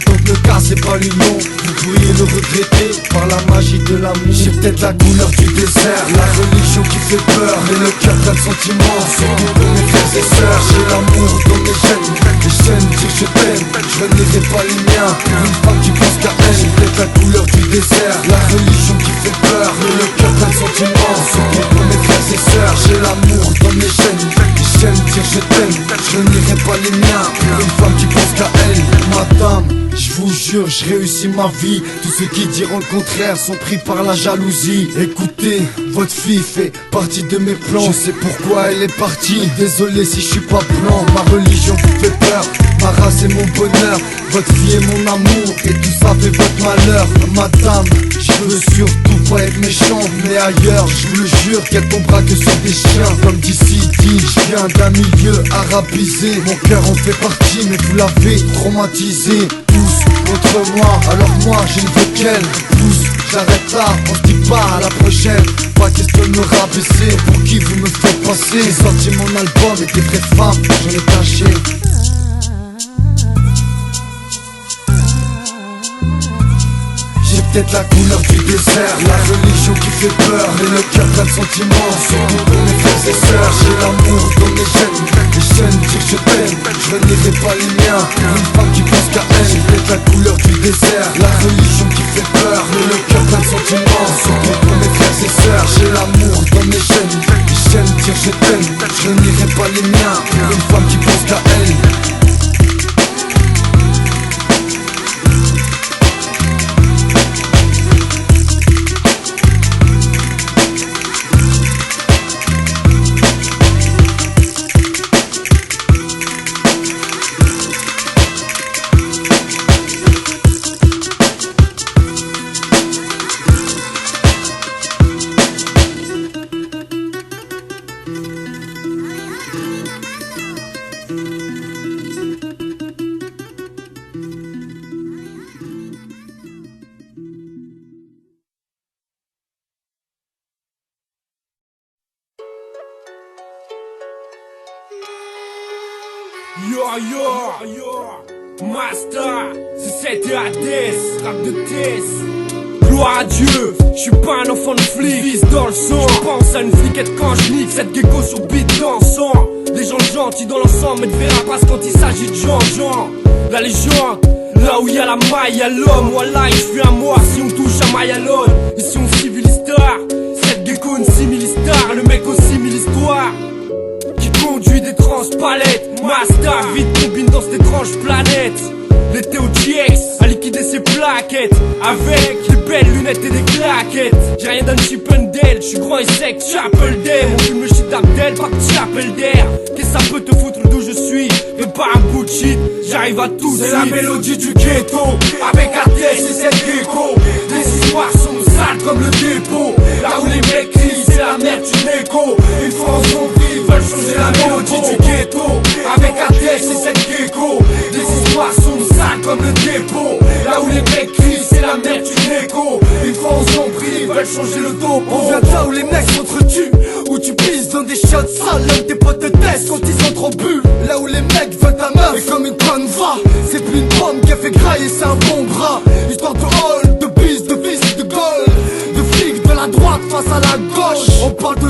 donc ne cassez pas l'union. Vous pourriez le regretter par la magie de l'amour. J'ai peut-être la couleur du désert, la religion qui fait peur, mais le cœur plein de sentiments. Surtout pour mes frères et sœurs, j'ai l'amour dans mes gènes. Les chaînes disent je t'aime, je renierai pas les miens. Pour une femme qui pense qu'à elle, j'ai peut-être la couleur du désert, la religion qui fait peur, mais le cœur plein de sentiments. Surtout pour mes frères et sœurs, j'ai l'amour dans mes gènes. Les chaînes disent je t'aime, je renierai pas les miens. Pour une femme qui pense qu'à elle, madame, je vous jure, je réussis ma vie. Tous ceux qui diront le contraire sont pris par la jalousie. Écoutez, votre fille fait partie de mes plans. Je sais pourquoi elle est partie, désolé si je suis pas blanc. Ma religion vous fait peur, ma race est mon bonheur. Votre vie est mon amour, et tout ça fait votre malheur. Madame, je veux surtout pas être méchant, mais ailleurs, je vous le jure qu'elle tombera que sur des chiens. Comme d'ici dit, je viens d'un milieu arabisé. Mon cœur en fait partie, mais vous l'avez traumatisé. Contre moi, alors moi je ne veux qu'elle pousse. J'arrête là, on se dit pas à la prochaine. Pas question de me rabaisser, pour qui vous me faites passer. J'ai sorti mon album et des vraies femmes, j'en ai caché. J'ai peut-être la couleur du désert, la religion qui fait peur, mais le cœur plein de sentiments. Surtout pour mes frères et sœurs, j'ai l'amour dans mes gènes. Les chaînes disent je t'aime, je renierai pas les miens. Pour une femme qui pense qu'à elle, j'ai peut-être la couleur du désert, la religion qui fait peur, mais le cœur plein de sentiments. Surtout pour mes frères et sœurs, j'ai l'amour dans mes gènes. Les chaînes disent je t'aime, je renierai pas les miens. Pour une femme qui pense qu'à elle. Yo, Master, c'est c'était Hadès, rap de Tess. Gloire à Dieu, je suis pas un enfant de flic, fils dans le sang. Je pense à une fliquette quand je nique cette gecko sur beat dansant. Des gens gentils dans l'ensemble, mais de verra passe quand il s'agit de Jean. La légende, là où y a la maille, y'a l'homme. Voilà, je suis à moi si on touche à maille à l'autre. Ici on civilise star, cette gecko une simili-star. Le mec aussi mille histoires, qui conduit des transpalettes. Master, vite combine dans cette étrange planète. L'été au GX, à liquider ses plaquettes. Avec des belles lunettes et des claquettes. J'ai rien d'un chip and Dale, j'suis grand et sec, Chapel Day. Mon film le shit d'Abdel, pas de Chapel d'air. Qu'est-ce que ça peut te foutre d'où je suis? Fais pas un bout de shit, j'arrive à tout. C'est la mélodie du ghetto, avec Hadès et cette gecko. Les histoires sont sales comme le dépôt. Là où les mecs crient, c'est la merde d'une écho. Une fois en zombie, ils veulent changer la mélodie du ghetto. Avec Hadès et cette gecko. Les histoires sont sales comme le dépôt. Là où les mecs crient, c'est la merde d'une écho. Une fois en zombie, ils veulent changer le topo. On vient de là où les mecs s'entretuent, où tu pisses dans des shots sales, là où tes potes te testent quand ils sont trop bu. Là où les mecs veulent ta meuf, et comme une conne va. C'est plus une pomme qui a fait grailler, c'est un bon bras. Histoire de hall, de bis, de fils, de gold. De flics de la droite face à la gauche. On parle de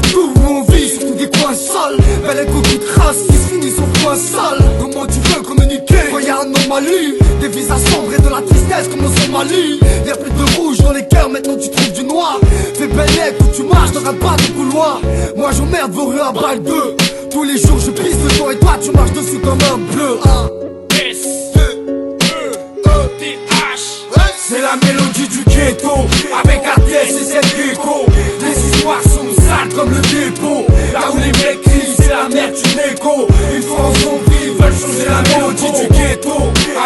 un sale. Comment tu veux communiquer quand y'a anomalie? Des visages sombres et de la tristesse comme au Somalie. Y'a plus de rouge dans les cœurs, maintenant tu trouves du noir. Fais belle lettre où tu marches, ne rate pas ton couloir. Moi j'emmerde vos rues à balle 2. Tous les jours je pisse le toit et toi tu marches dessus comme un bleu. C'est la mélodie du ghetto, avec ATS et cette gecko. Les histoires sont sales comme le dépôt. Là où les mecs crient, c'est la merde d'une écho. Une fois en zombie, ils veulent changer la mélodie du ghetto,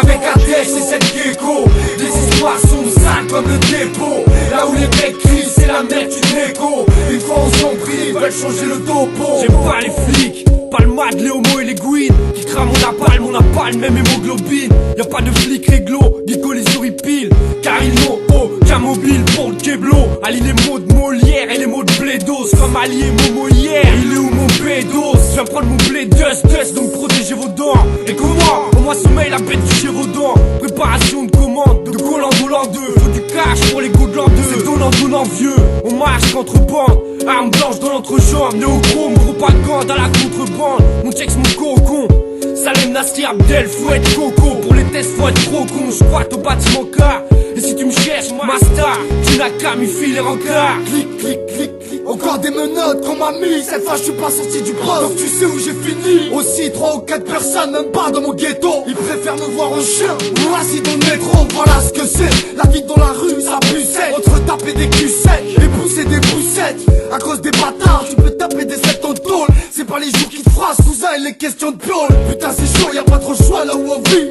avec ATS et cette gecko. Les histoires sont sales comme le dépôt. Là où les mecs crient, c'est la merde d'une écho. Une fois en zombie, ils veulent changer le topo. J'aime pas les flics, pas le mad, les homos et les guides qui crament mon napalm, même hémoglobine. Y'a pas de flics réglo, Guico les horripiles. Car ils n'ont aucun mobile pour le keblo. Allie les mots de Molière et les mots de Blédos. Comme allié Momo hier, il est où mon bédos? Je viens prendre mon blé dust, donc protégez vos dents. Et comment? Au moins sommeil, la bête du Gévaudan. Préparation de commande, de Goland Dolan 2. Faut du cash pour les go de l'an 2. C'est donnant vieux, on marche contrebande. Arme blanche dans l'entrejambe, néochrome, propagande à la contrebande. Mon check mon cocon. Salem Nasri Abdel, faut être coco. Pour les tests faut être trop con. J'squatte au bâtiment car. Et si tu me cherches, ma star, tu n'as qu'à m'y filer rencard. Clic, clic, clic, clic. Encore des menottes qu'on m'a mis. Cette fois je suis pas sorti du poste, donc tu sais où j'ai fini. Aussi 3 ou 4 personnes, même pas dans mon ghetto. Ils préfèrent me voir en chien ou assis dans le métro. Voilà ce que c'est, la vie dans la rue, ça pue sec. Entre taper des culs secs et pousser des poussettes. À cause des bâtards, tu peux taper des 7 en tôle. C'est pas les jours qui te phrasent, cousin, et les questions de piole. Putain c'est chaud, y'a pas trop de choix là où on vit.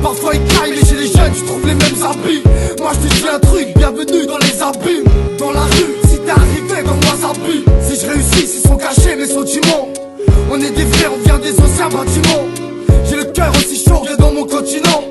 Parfois ils caillent, mais chez les jeunes tu trouves les mêmes habits. Moi je te dis un truc, bienvenue dans les abîmes. Dans la rue, si t'es arrivé comme moi Zabi. Si je réussis, ils sont cachés mes sentiments. On est des frères, on vient des anciens bâtiments. J'ai le cœur aussi chaud que dans mon continent.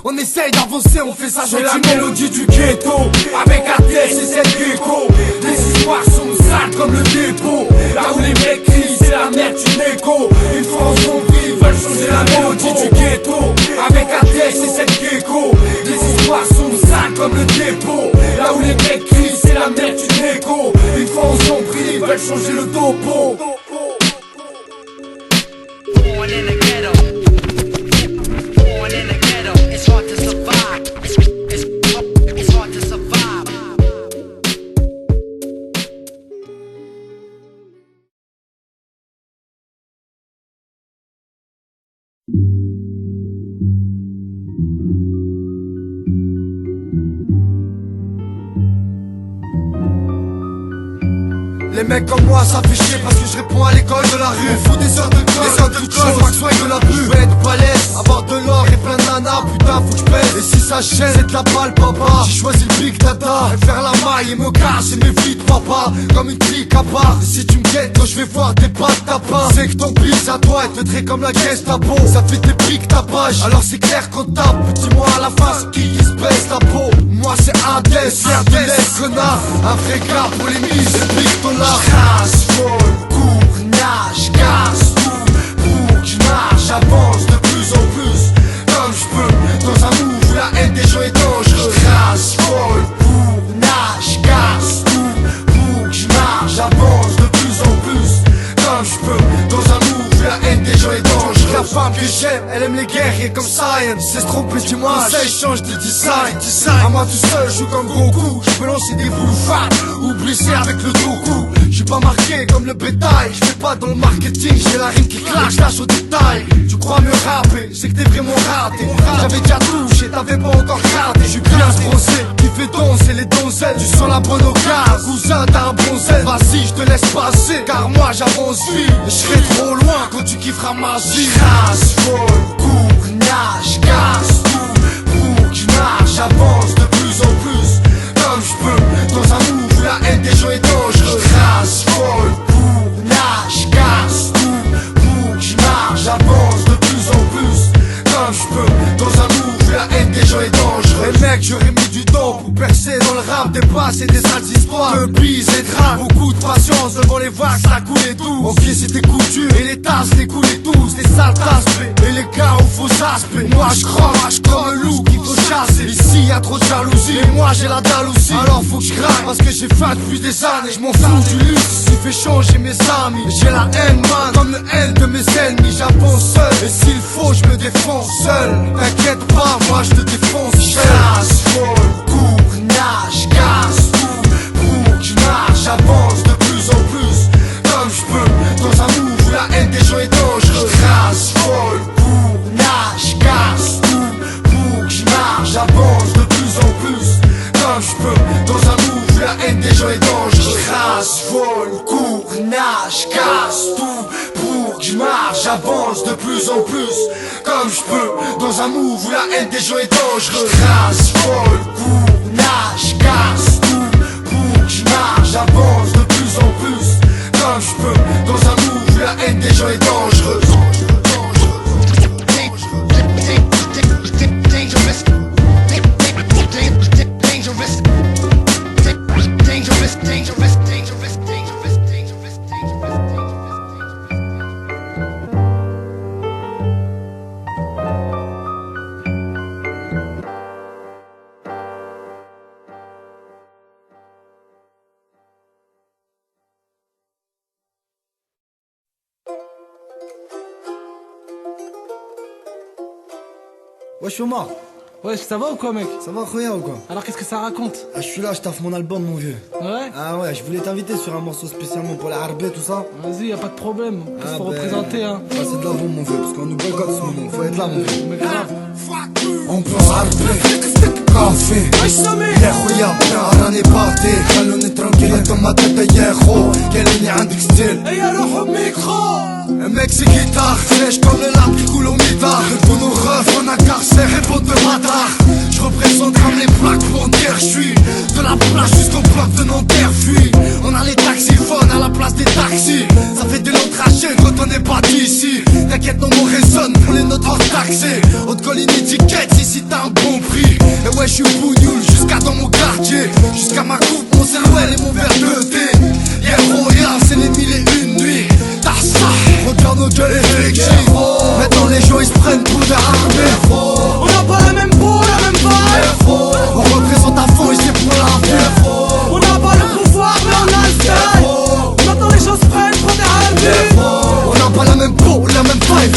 On essaye d'avancer, on fait ça gentiment. C'est la mélodie du ghetto, avec ATS et cette gecko. Les histoires sont sales comme le dépôt. Là où les mecs crient, c'est la merde d'une écho. Une fois en zombie, ils veulent changer la mélodie du ghetto, avec ATS et cette gecko. Les histoires sont sales comme le dépôt. Là où les mecs crient, c'est la merde d'une écho. Une fois en zombie, ils veulent changer le topo. Born in the ghetto. Born in the ghetto. It's hard to survive. It's hard to survive. Les mecs comme moi ça fait chier parce que je réponds à l'école de la rue. On fout des heures de colle, des heures de choses, moi que sois de la rue. Je veux être balèze, avoir de l'or et plein de nanas. Putain faut que je pèse, et si ça chaîne c'est de la balle papa. J'ai choisi le big data, et faire la maille et me casse et mes vies papa. Comme une clique à part, et si tu me guettes quand je vais voir tes pattes tapin. C'est que ton pisse à toi et te traite comme la caisse ta peau. Ça fait des pics ta page, alors c'est clair qu'on tape. Dis-moi à la face qui se baisse la peau. Moi c'est Hades, fier de l'Est connard. Un vrai gars pour les mises et pistolards. J'rasse, vol, cours, nage, casse tout. Pour que je marche, j'avance de plus en plus. Comme je peux, dans un move où la haine des gens est dangereuse. J'rasse, vol, cours, nage, casse tout. Pour que je marche, j'avance de plus en plus. Comme je peux, dans un move où la haine des gens est dangereuse. La femme que j'aime, elle aime les guerriers comme Science. C'est se tromper dis-moi, ça change de design. À moi tout seul, je joue comme Goku. Je peux lancer des boulevards ou blesser avec le Goku. Je suis pas marqué comme le bétail. Je fais pas dans le marketing, j'ai la rime qui clash, lâche au détail. Tu crois me rapper, c'est que t'es vraiment raté. J'avais déjà touché, t'avais pas encore gardé. Je suis bien bronzé, qui fait danser les donzelles. Tu sens la bonne occasion, cousin t'as un bon zèle. Vas-y, je te laisse passer, car moi j'avance vite. Je serai trop loin quand tu kifferas ma vie. Casse, vol, cours, nage, casse tout. Pour que je marche, j'avance de plus en plus. Comme je peux, dans un move où la haine des gens est dangereuse. Casse, vol, cours, nage, casse tout. Pour que je marche, j'avance de plus en plus. Comme je peux, dans un move où la haine des gens est dangereuse. Et mec, j'aurais mis du temps pour percer dans le rap, des passes et des sales histoires de bise et drague. Beaucoup de patience devant les vagues, ça coulait tout. Ok, c'était couture et les tasses les coulaient tous. Les sales tasses et les cas aux faux aspects. Moi je crache comme un loup qu'il faut chasser. Ici y'a trop de jalousie et moi j'ai la dalle aussi. Alors faut que je craque parce que j'ai faim depuis des années. Je m'en fous du luxe, il fait changer mes amis. J'ai la haine man, comme le haine de mes ennemis. J'avance seul et s'il faut je me défonce seul. T'inquiète pas, moi je te défonce. Chasse, vol, cours, nage, casse tout pour que je marche. J'avance de plus en plus comme je peux. Dans un move où la haine des gens est dangereuse. Trace, vol, cours, nage, casse tout pour que je marche. J'avance de plus en plus comme je peux. Dans un move où la haine des gens est dangereuse. Trace, vol, cours, nage, casse tout pour que je marche. J'avance de plus en plus comme je peux. Dans un move où la haine des gens est dangereuse. Trace, vol, cours, nage, casse tout pour que je marche. J'avance de plus en plus comme je peux. Dans un move où la haine des gens est dangereuse. Wesh Omar. Wesh, ça va ou quoi mec? Ça va rien ou quoi? Alors qu'est-ce que ça raconte? Ah je suis là, je taffe mon album mon vieux. Ouais? Ah ouais, je voulais t'inviter sur un morceau spécialement pour la Harbé tout ça. Vas-y, y'a pas de problème, qu'est-ce qu'il faut représenter hein? Ah c'est de la bombe mon vieux, parce qu'on nous boycotte ce moment, faut être là mon vieux. Mais grave. On peut Harbé كافي يا خويا راني بارتي خلوني ترانكيل انتم ما تبدا يا خو كلمني عندك ستيل يا روح ميكرو ميكسي guitare sèche comme le lard qui coule au mitard. Pour nos refs on a carcère et potes de bâtard. Je représente comme les plaques frontières. Je suis de la plage jusqu'au bloc de Nanterre. Fuis, on a les taxiphones à la place des taxis. Ça fait des longs trajets quand on n'est pas d'ici. T'inquiète nos mots résonnent pour les nôtres hors taxés. On te colle une étiquette ici t'as un bon prix. Et ouais je suis bougnoul jusqu'à dans mon quartier. Jusqu'à ma coupe, mon Selwell et mon verre de thé. Yeah royal c'est les 1001 nuits. T'as ça, regarde nos gueules effectives. Maintenant les gens ils se prennent pour des armées. On n'a pas la même peau, la même vibe. On représente à fond et c'est pour la vie. On n'a pas le pouvoir mais on a le style. Maintenant les gens se prennent pour des armées. On n'a pas la même peau, la même vibe.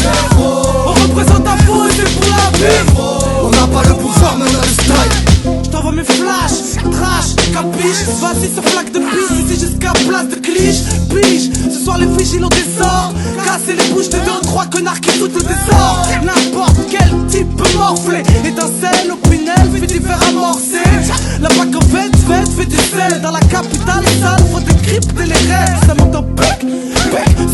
On représente à fond et c'est pour la vie. On n'a pas le pouvoir mais on a le style. J't'envoie mes flashs, trash, capiche. Vas-y sur flaque de piste, ici jusqu'à place de Cliche. Pige, ce soir les vigiles ont des sorts. Casser les bouches de 2 ou 3 connards qui foutent le désordre. N'importe quel type peut morfler. Étincelle au Pinel, fait du fer amorcé. La plaque en fait du sel. Dans la capitale sale, faut décrypter les rêves. Ça monte en bec,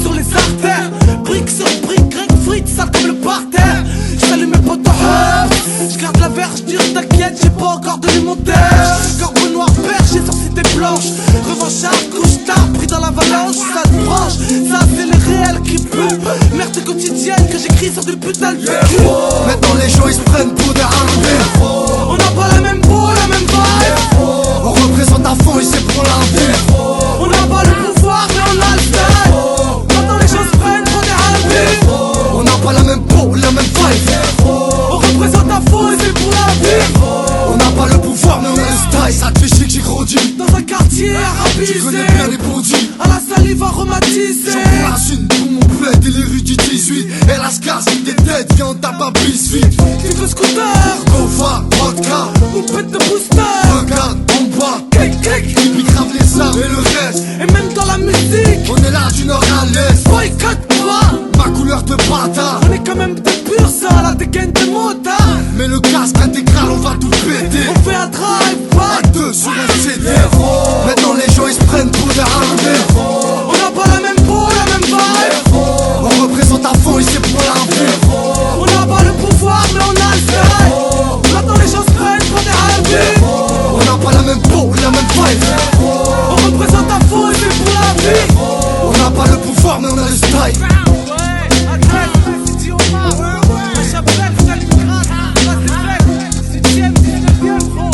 sur les artères. Brique sur brique, grec frites, sale comme le parterre. J'salue mes potes en herbe. J'garde la verge dure, t'inquiète, j'ai pas encore donné mon test. Corbeau noir perché sur cité blanche. Revanchard, couche tard, pris dans l'avalanche. Ça te branche, ça c'est les réels qui puent. Merde quotidienne que j'écris sur du putain de vécu. Maintenant les gens ils se prennent pour des armées. On n'a pas la même peau, la même vibe. On représente à fond et c'est pour la vie. On n'a pas le pouvoir mais on a le style. Maintenant les gens se prennent pour des armées. On n'a pas la même peau, la même vibe. On représente à fond et c'est pour la vie. On n'a pas le pouvoir mais on a le style. Ça te fait chier que j'ai grandi dans un quartier arabisé. Tu connais bien les bandits, à la salive aromatisée. j'en place une pour mon bled et les rues du 18. Et la scasse des têtes, viens on tape à biscuit. Tu veux scooter, Gova, vodka ou pète de booster. Regarde en bas, clic clic. Ils grave les armes et le reste. Et même dans la musique, on est là du nord à l'est. Boycott pas ma couleur de bâtard. On est quand même des purs sang, la dégaine de motard. Mais le casque intégral on va tout péter. On fait un drive-by à 2 sur un CD. Maintenant les gens ils se prennent pour des armées. On n'a pas la même peau, la même vibe. On représente à fond et c'est pour la vie. On n'a pas le pouvoir mais on a le style. Maintenant les gens se prennent pour des armées. On n'a pas la même peau, la même vibe. On représente à fond et c'est pour la vie. On n'a pas le pouvoir mais on a le style. Ouais, Adresse, c'est dit Omar. La chapelle, Stalingrad, la c'est faite. 7ème, 19ème, gros.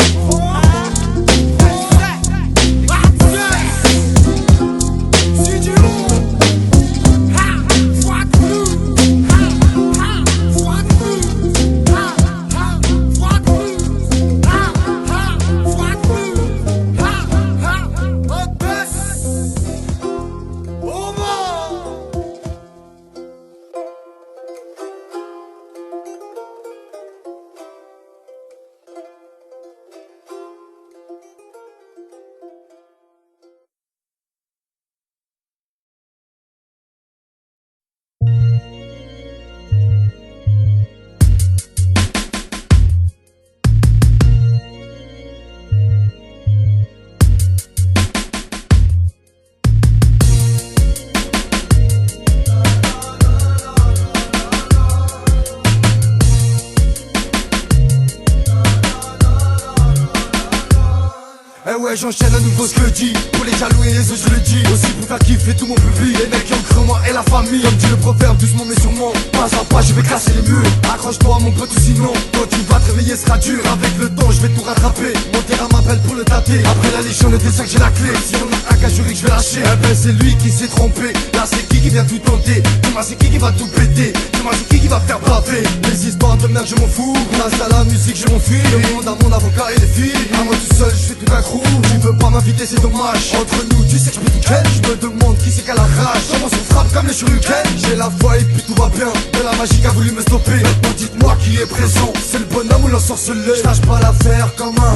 Eh ouais, j'enchaîne à nouveau ce que dit. Pour les jaloux et les autres je le dis. Aussi pour faire kiffer tout mon public. Les mecs qui ont cru en moi et la famille. Comme dit le proverbe, doucement mais sûrement. Pas à pas je vais casser les murs. Accroche-toi mon pote ou sinon quand tu vas te réveiller sera dur. Avec le temps je vais tout rattraper. Mon terrain m'appelle pour le tâter. Après la légion le dessin que j'ai la clé. Si on a un cas juridique je vais lâcher. Eh ben c'est lui qui s'est trompé. Là c'est qui vient tout tenter. Dis-moi c'est qui va tout péter. Dis-moi c'est qui va faire baver. Les histoires de merde je m'en fous. Grâce à la musique je m'enfuis. Demande à mon avocat et les filles. À moi tout seul je fais tout un crew. Tu veux pas m'inviter c'est dommage. Entre nous tu sais que je peux tout ken. Je me demande qui c'est qu'à la rage. Comment on frappe comme les shurikens. J'ai la foi et puis tout va bien. De la magie qui a voulu me stopper. Maintenant dites-moi qui est présent. C'est le bonhomme ou l'ensorcelé. Je lâche pas l'affaire comme un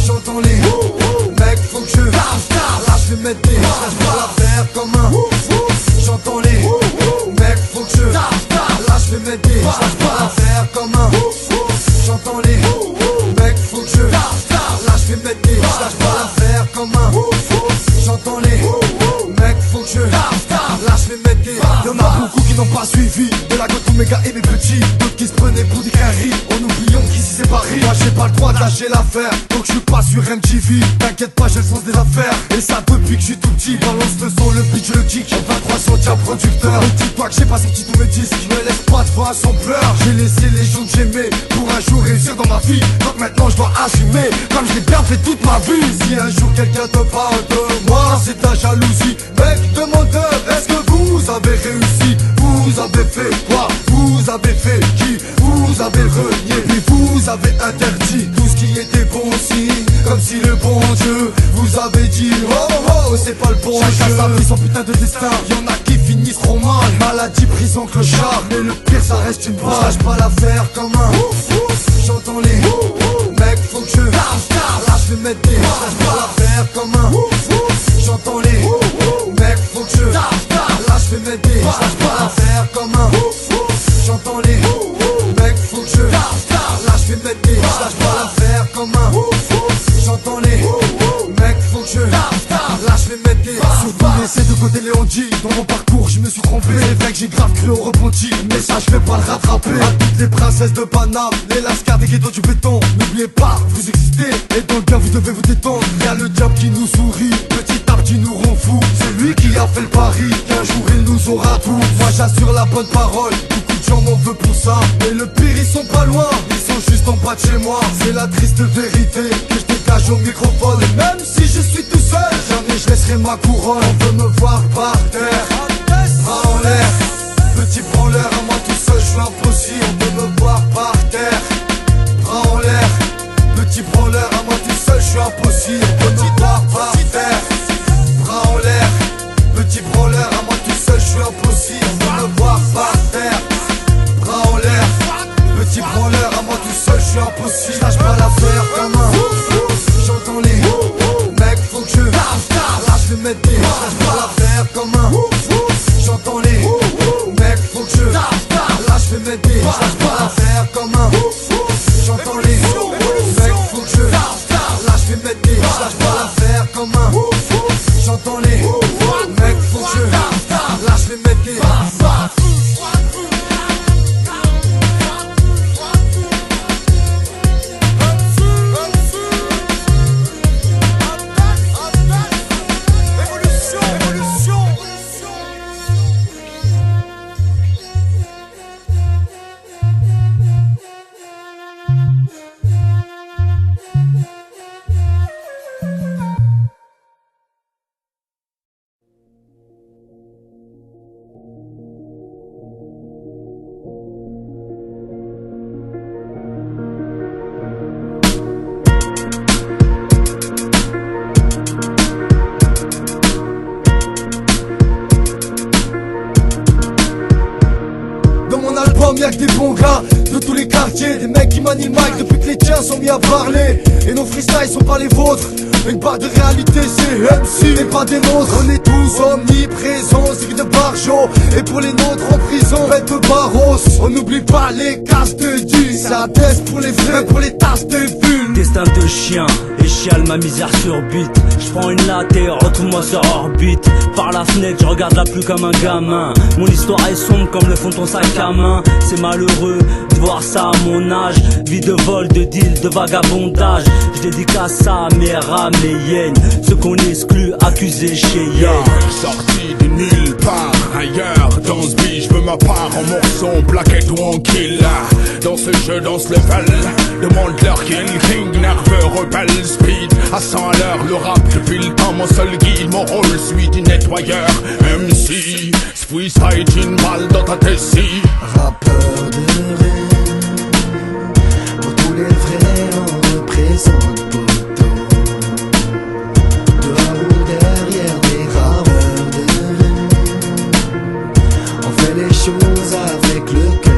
j'entends les mec faut que je là je vais mettre des. Je lâche pas l'affaire comme un j'entends les mec faut que je là je vais mettre des. Je lâche pas l'affaire comme un j'entends les mec faut que je là je vais mettre des. Je lâche pas l'affaire comme un j'entends les mec faut que je là je vais mettre des. Y'en a beaucoup qui n'ont pas suivi. De la côte tous mes gars et mes petits. D'autres qui se prenaient pour des carrés. En oubliant qu'ils s'y séparent. Moi j'ai pas le droit de lâcher l'affaire. Donc je suis pas sur MTV. T'inquiète pas j'ai le sens des affaires. Et ça depuis que je suis tout petit. Balance le son, le beat, je le kick. 23 centimes producteur. Et dis-toi que j'ai pas sorti tous mes disques. Je me laisse pas devant un sampleur. J'ai laissé les gens que j'aimais pour un jour réussir dans ma vie. Donc maintenant je dois assumer. Comme je l'ai bien fait toute ma vie. Si un jour quelqu'un te parle de moi, c'est ta jalousie. Mec demandeur, est-ce que vous avez réussi? Vous avez fait quoi? Vous avez fait qui? Vous avez renié, puis vous avez interdit tout ce qui était bon aussi. Comme si le bon Dieu vous avait dit oh oh oh c'est pas le bon Dieu. Chacun sa vie, son putain de destin. Y'en a qui finissent trop mal. Maladie, prison, clochard. Mais le pire ça reste une balle. Je lâche pas l'affaire comme un j'entends les mec faut que je là je vais mettre des. Je lâche pas l'affaire comme un j'entends les mec faut que je là je vais mettre des. Je lâche pas l'affaire comme un j'entends les mec faut que je là je vais mettre des. Je lâche pas l'affaire comme un j'entends les mec faut que je là je vais mettre des. Surtout laisser de côté Léon G. Dans mon parcours je me suis trompé. C'est vrai que j'ai grave cru au repenti. Mais ça je vais pas le rattraper. À toutes les princesses de Paname, les lascars des ghettos du béton. N'oubliez pas, vous existez. Et dans le bien vous devez vous détendre. Y'a le diable qui nous sourit. Petit arbre qui nous rend fou. C'est lui qui a fait le pari qu'un jour il nous aura tout. Moi j'assure la bonne parole. Beaucoup de gens m'en veulent pour ça. Mais le pire ils sont pas loin. Ils sont juste en bas de chez moi. C'est la triste vérité que je dégage au microphone. Et même si je suis tout seul, jamais je laisserai ma couronne. On veut me voir par terre, bras en l'air. Petit branleur à moi tout seul, je suis impossible. On veut me voir par terre, bras en l'air. Petit branleur à moi tout seul, je suis impossible. On veut me voir par terre, bras en l'air. Petit branleur à moi tout seul, je suis impossible. On veut me voir par terre, bras en l'air. Petit branleur à moi tout seul, je suis impossible. Je lâche pas l'affaire comme un j'entends les mecs faut que je là je vais mettre des. Je lâche pas l'affaire comme un j'entends les mecs faut que je là je vais mettre des. Je lâche pas l'affaire comme un j'entends les mecs faut que je là je vais mettre des. Je lâche pas l'affaire comme un j'entends les mecs faut que je là je vais mettre des. Y'a que des bons gars de tous les quartiers, des mecs qui manient le mic depuis que les tiens sont mis à parler. Et nos freestyles sont pas les vôtres. Une barre de réalité c'est MC et pas des nôtres. On est tous omniprésents, c'est de Barjo. Et pour les nôtres en prison, faites de Barros. On n'oublie pas les castes de Dieu. C'est un test pour les vrais, pour les tasses de vulnes. Destin de chien chiale, ma misère sur beat. J'prends une latte et retrouve-moi sur orbite. Par la fenêtre, je regarde la pluie comme un gamin. Mon histoire est sombre comme le fond de ton sac à main. C'est malheureux de voir ça à mon âge. Vie de vol, de deal, de vagabondage. Je dédicace ça à mes rames, mes hyènes. Ceux qu'on exclut, accusés chez Yen. Sorti de nulle part ailleurs. Dans ce beat, je veux ma part en morceaux plaquettes ou en kill. Dans ce jeu, dans ce level, demande-leur qui est le king. Nerveux, rebelle, speed à 100 à l'heure. Le rap depuis le temps, mon seul guide. Mon rôle, celui du nettoyeur. MC, freestyle, une balle dans ta tessie. Rappeur de rêve, pour tous les vrais on représente poteau. Dehors ou derrière des rareurs de rêve, on fait les choses avec le cœur.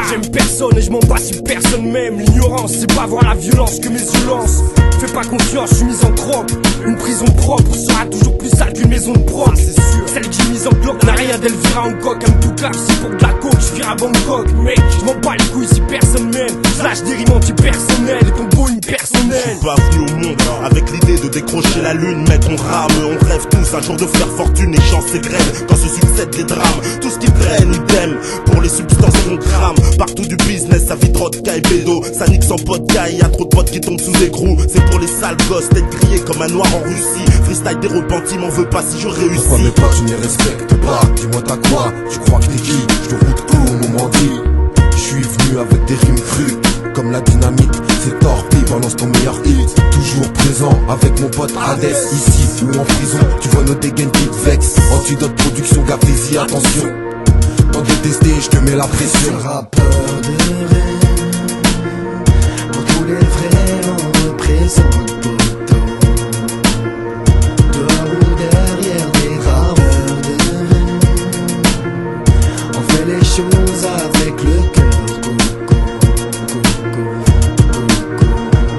J'aime personne et je m'en bats si personne m'aime. L'ignorance c'est pas voir la violence que mes yeux lancent. Fais pas confiance, je suis misanthrope. Une prison propre sera toujours plus sale qu'une maison de prof, c'est sûr. Celle qui mise en bloc n'a rien d'Elvira en coque. Un bouclard si pour de la coke, je vire à Bangkok. Mec, je m'en bats les couilles si personne m'aime. Slash des rimes anti-personnelles et ton beau impersonnel. Je suis pas venu au monde avec l'idée de décrocher la lune. Mec, on rame, on rêve tous un jour de faire fortune. Et chance s'égrène quand se succèdent des drames. Tout ce qui traîne, idem pour les substances qu'on crame. Partout du business, ça vit vodka et bédo. Ça nique sans vodka, y a trop de potes qui tombent sous écrou. C'est pour les sales gosses d'être grillés comme un noir en Russie. Freestyle des repentis, m'en veux pas si je réussis. Pourquoi mes potes tu ne les respectes pas? Dis-moi t'as quoi? Tu crois que t'es qui? Je te route tout au moment dit. Je suis venu avec des rimes crues comme la dynamite, c'est torpille, balance ton meilleur hit. Toujours présent avec mon pote Hades. Ici ou en prison, tu vois nos dégaines qui te vexent. Antidote production, Gapésie, attention. Tant de tester, je te mets la pression. Rappeur de rêve, pour tous les vrais on représente poteau. Dehors ou derrière des rareurs de rêve, on fait les choses avec le cœur.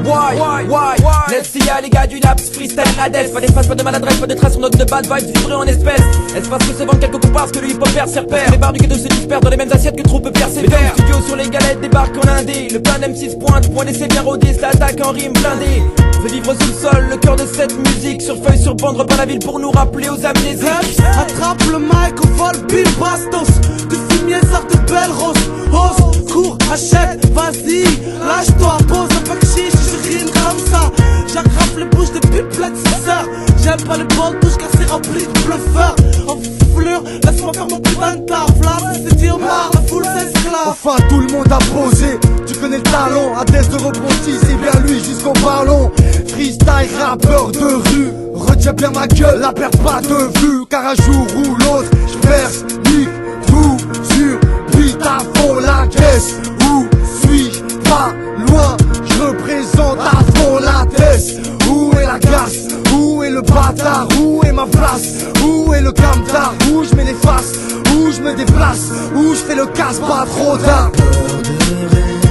Why? Let's see ya les gars du Naps, freestyle Hades. Pas d'espace, pas de maladresse, pas de traces, on note de bad vibes livrées en espèces. Est-ce parce que se vendent quelque part, parce que le hip-hop perd ses repères. Les barres du ghetto se dispersent dans les mêmes assiettes que troupes persévèrent. Studio sur les galettes débarque en indé. Le plein d'M6 pointe, point d'essai bien rodé, ça attaque en rime blindé. Fais vivre sous le sol le cœur de cette musique. Sur feuille, sur bande, repeint la ville pour nous rappeler aux amnésiques. Attrape le mic au vol, Bill Bastos. De fumier sort de belles roses. Ose, cours, achète, vas-y. Lâche-toi, pose un peu de chiche, je rime comme ça. J'aggrappe les bouches des pipelettes, c'est ça. J'aime pas les bonnes touches car c'est rempli de bluffeurs. En fleur, laisse-moi faire mon putain de taf. Là, c'est dire marre, la foule s'esclave. Enfin tout le monde a posé, tu connais le talent. Hades de repenti, c'est bien lui jusqu'au ballon. Freestyle, rappeur de rue. Retiens bien ma gueule, la perds pas de vue. Car un jour ou l'autre, je perce, nique tout sur beat à fond la caisse. Où suis-je? Pas loin, je représente à fond la tête. Où est la glace? Où est le bâtard? Où est ma place? Où est le camtar? Où je mets les faces? Où je me déplace? Où je fais le casse pas trop tard? Rappeur de rêve,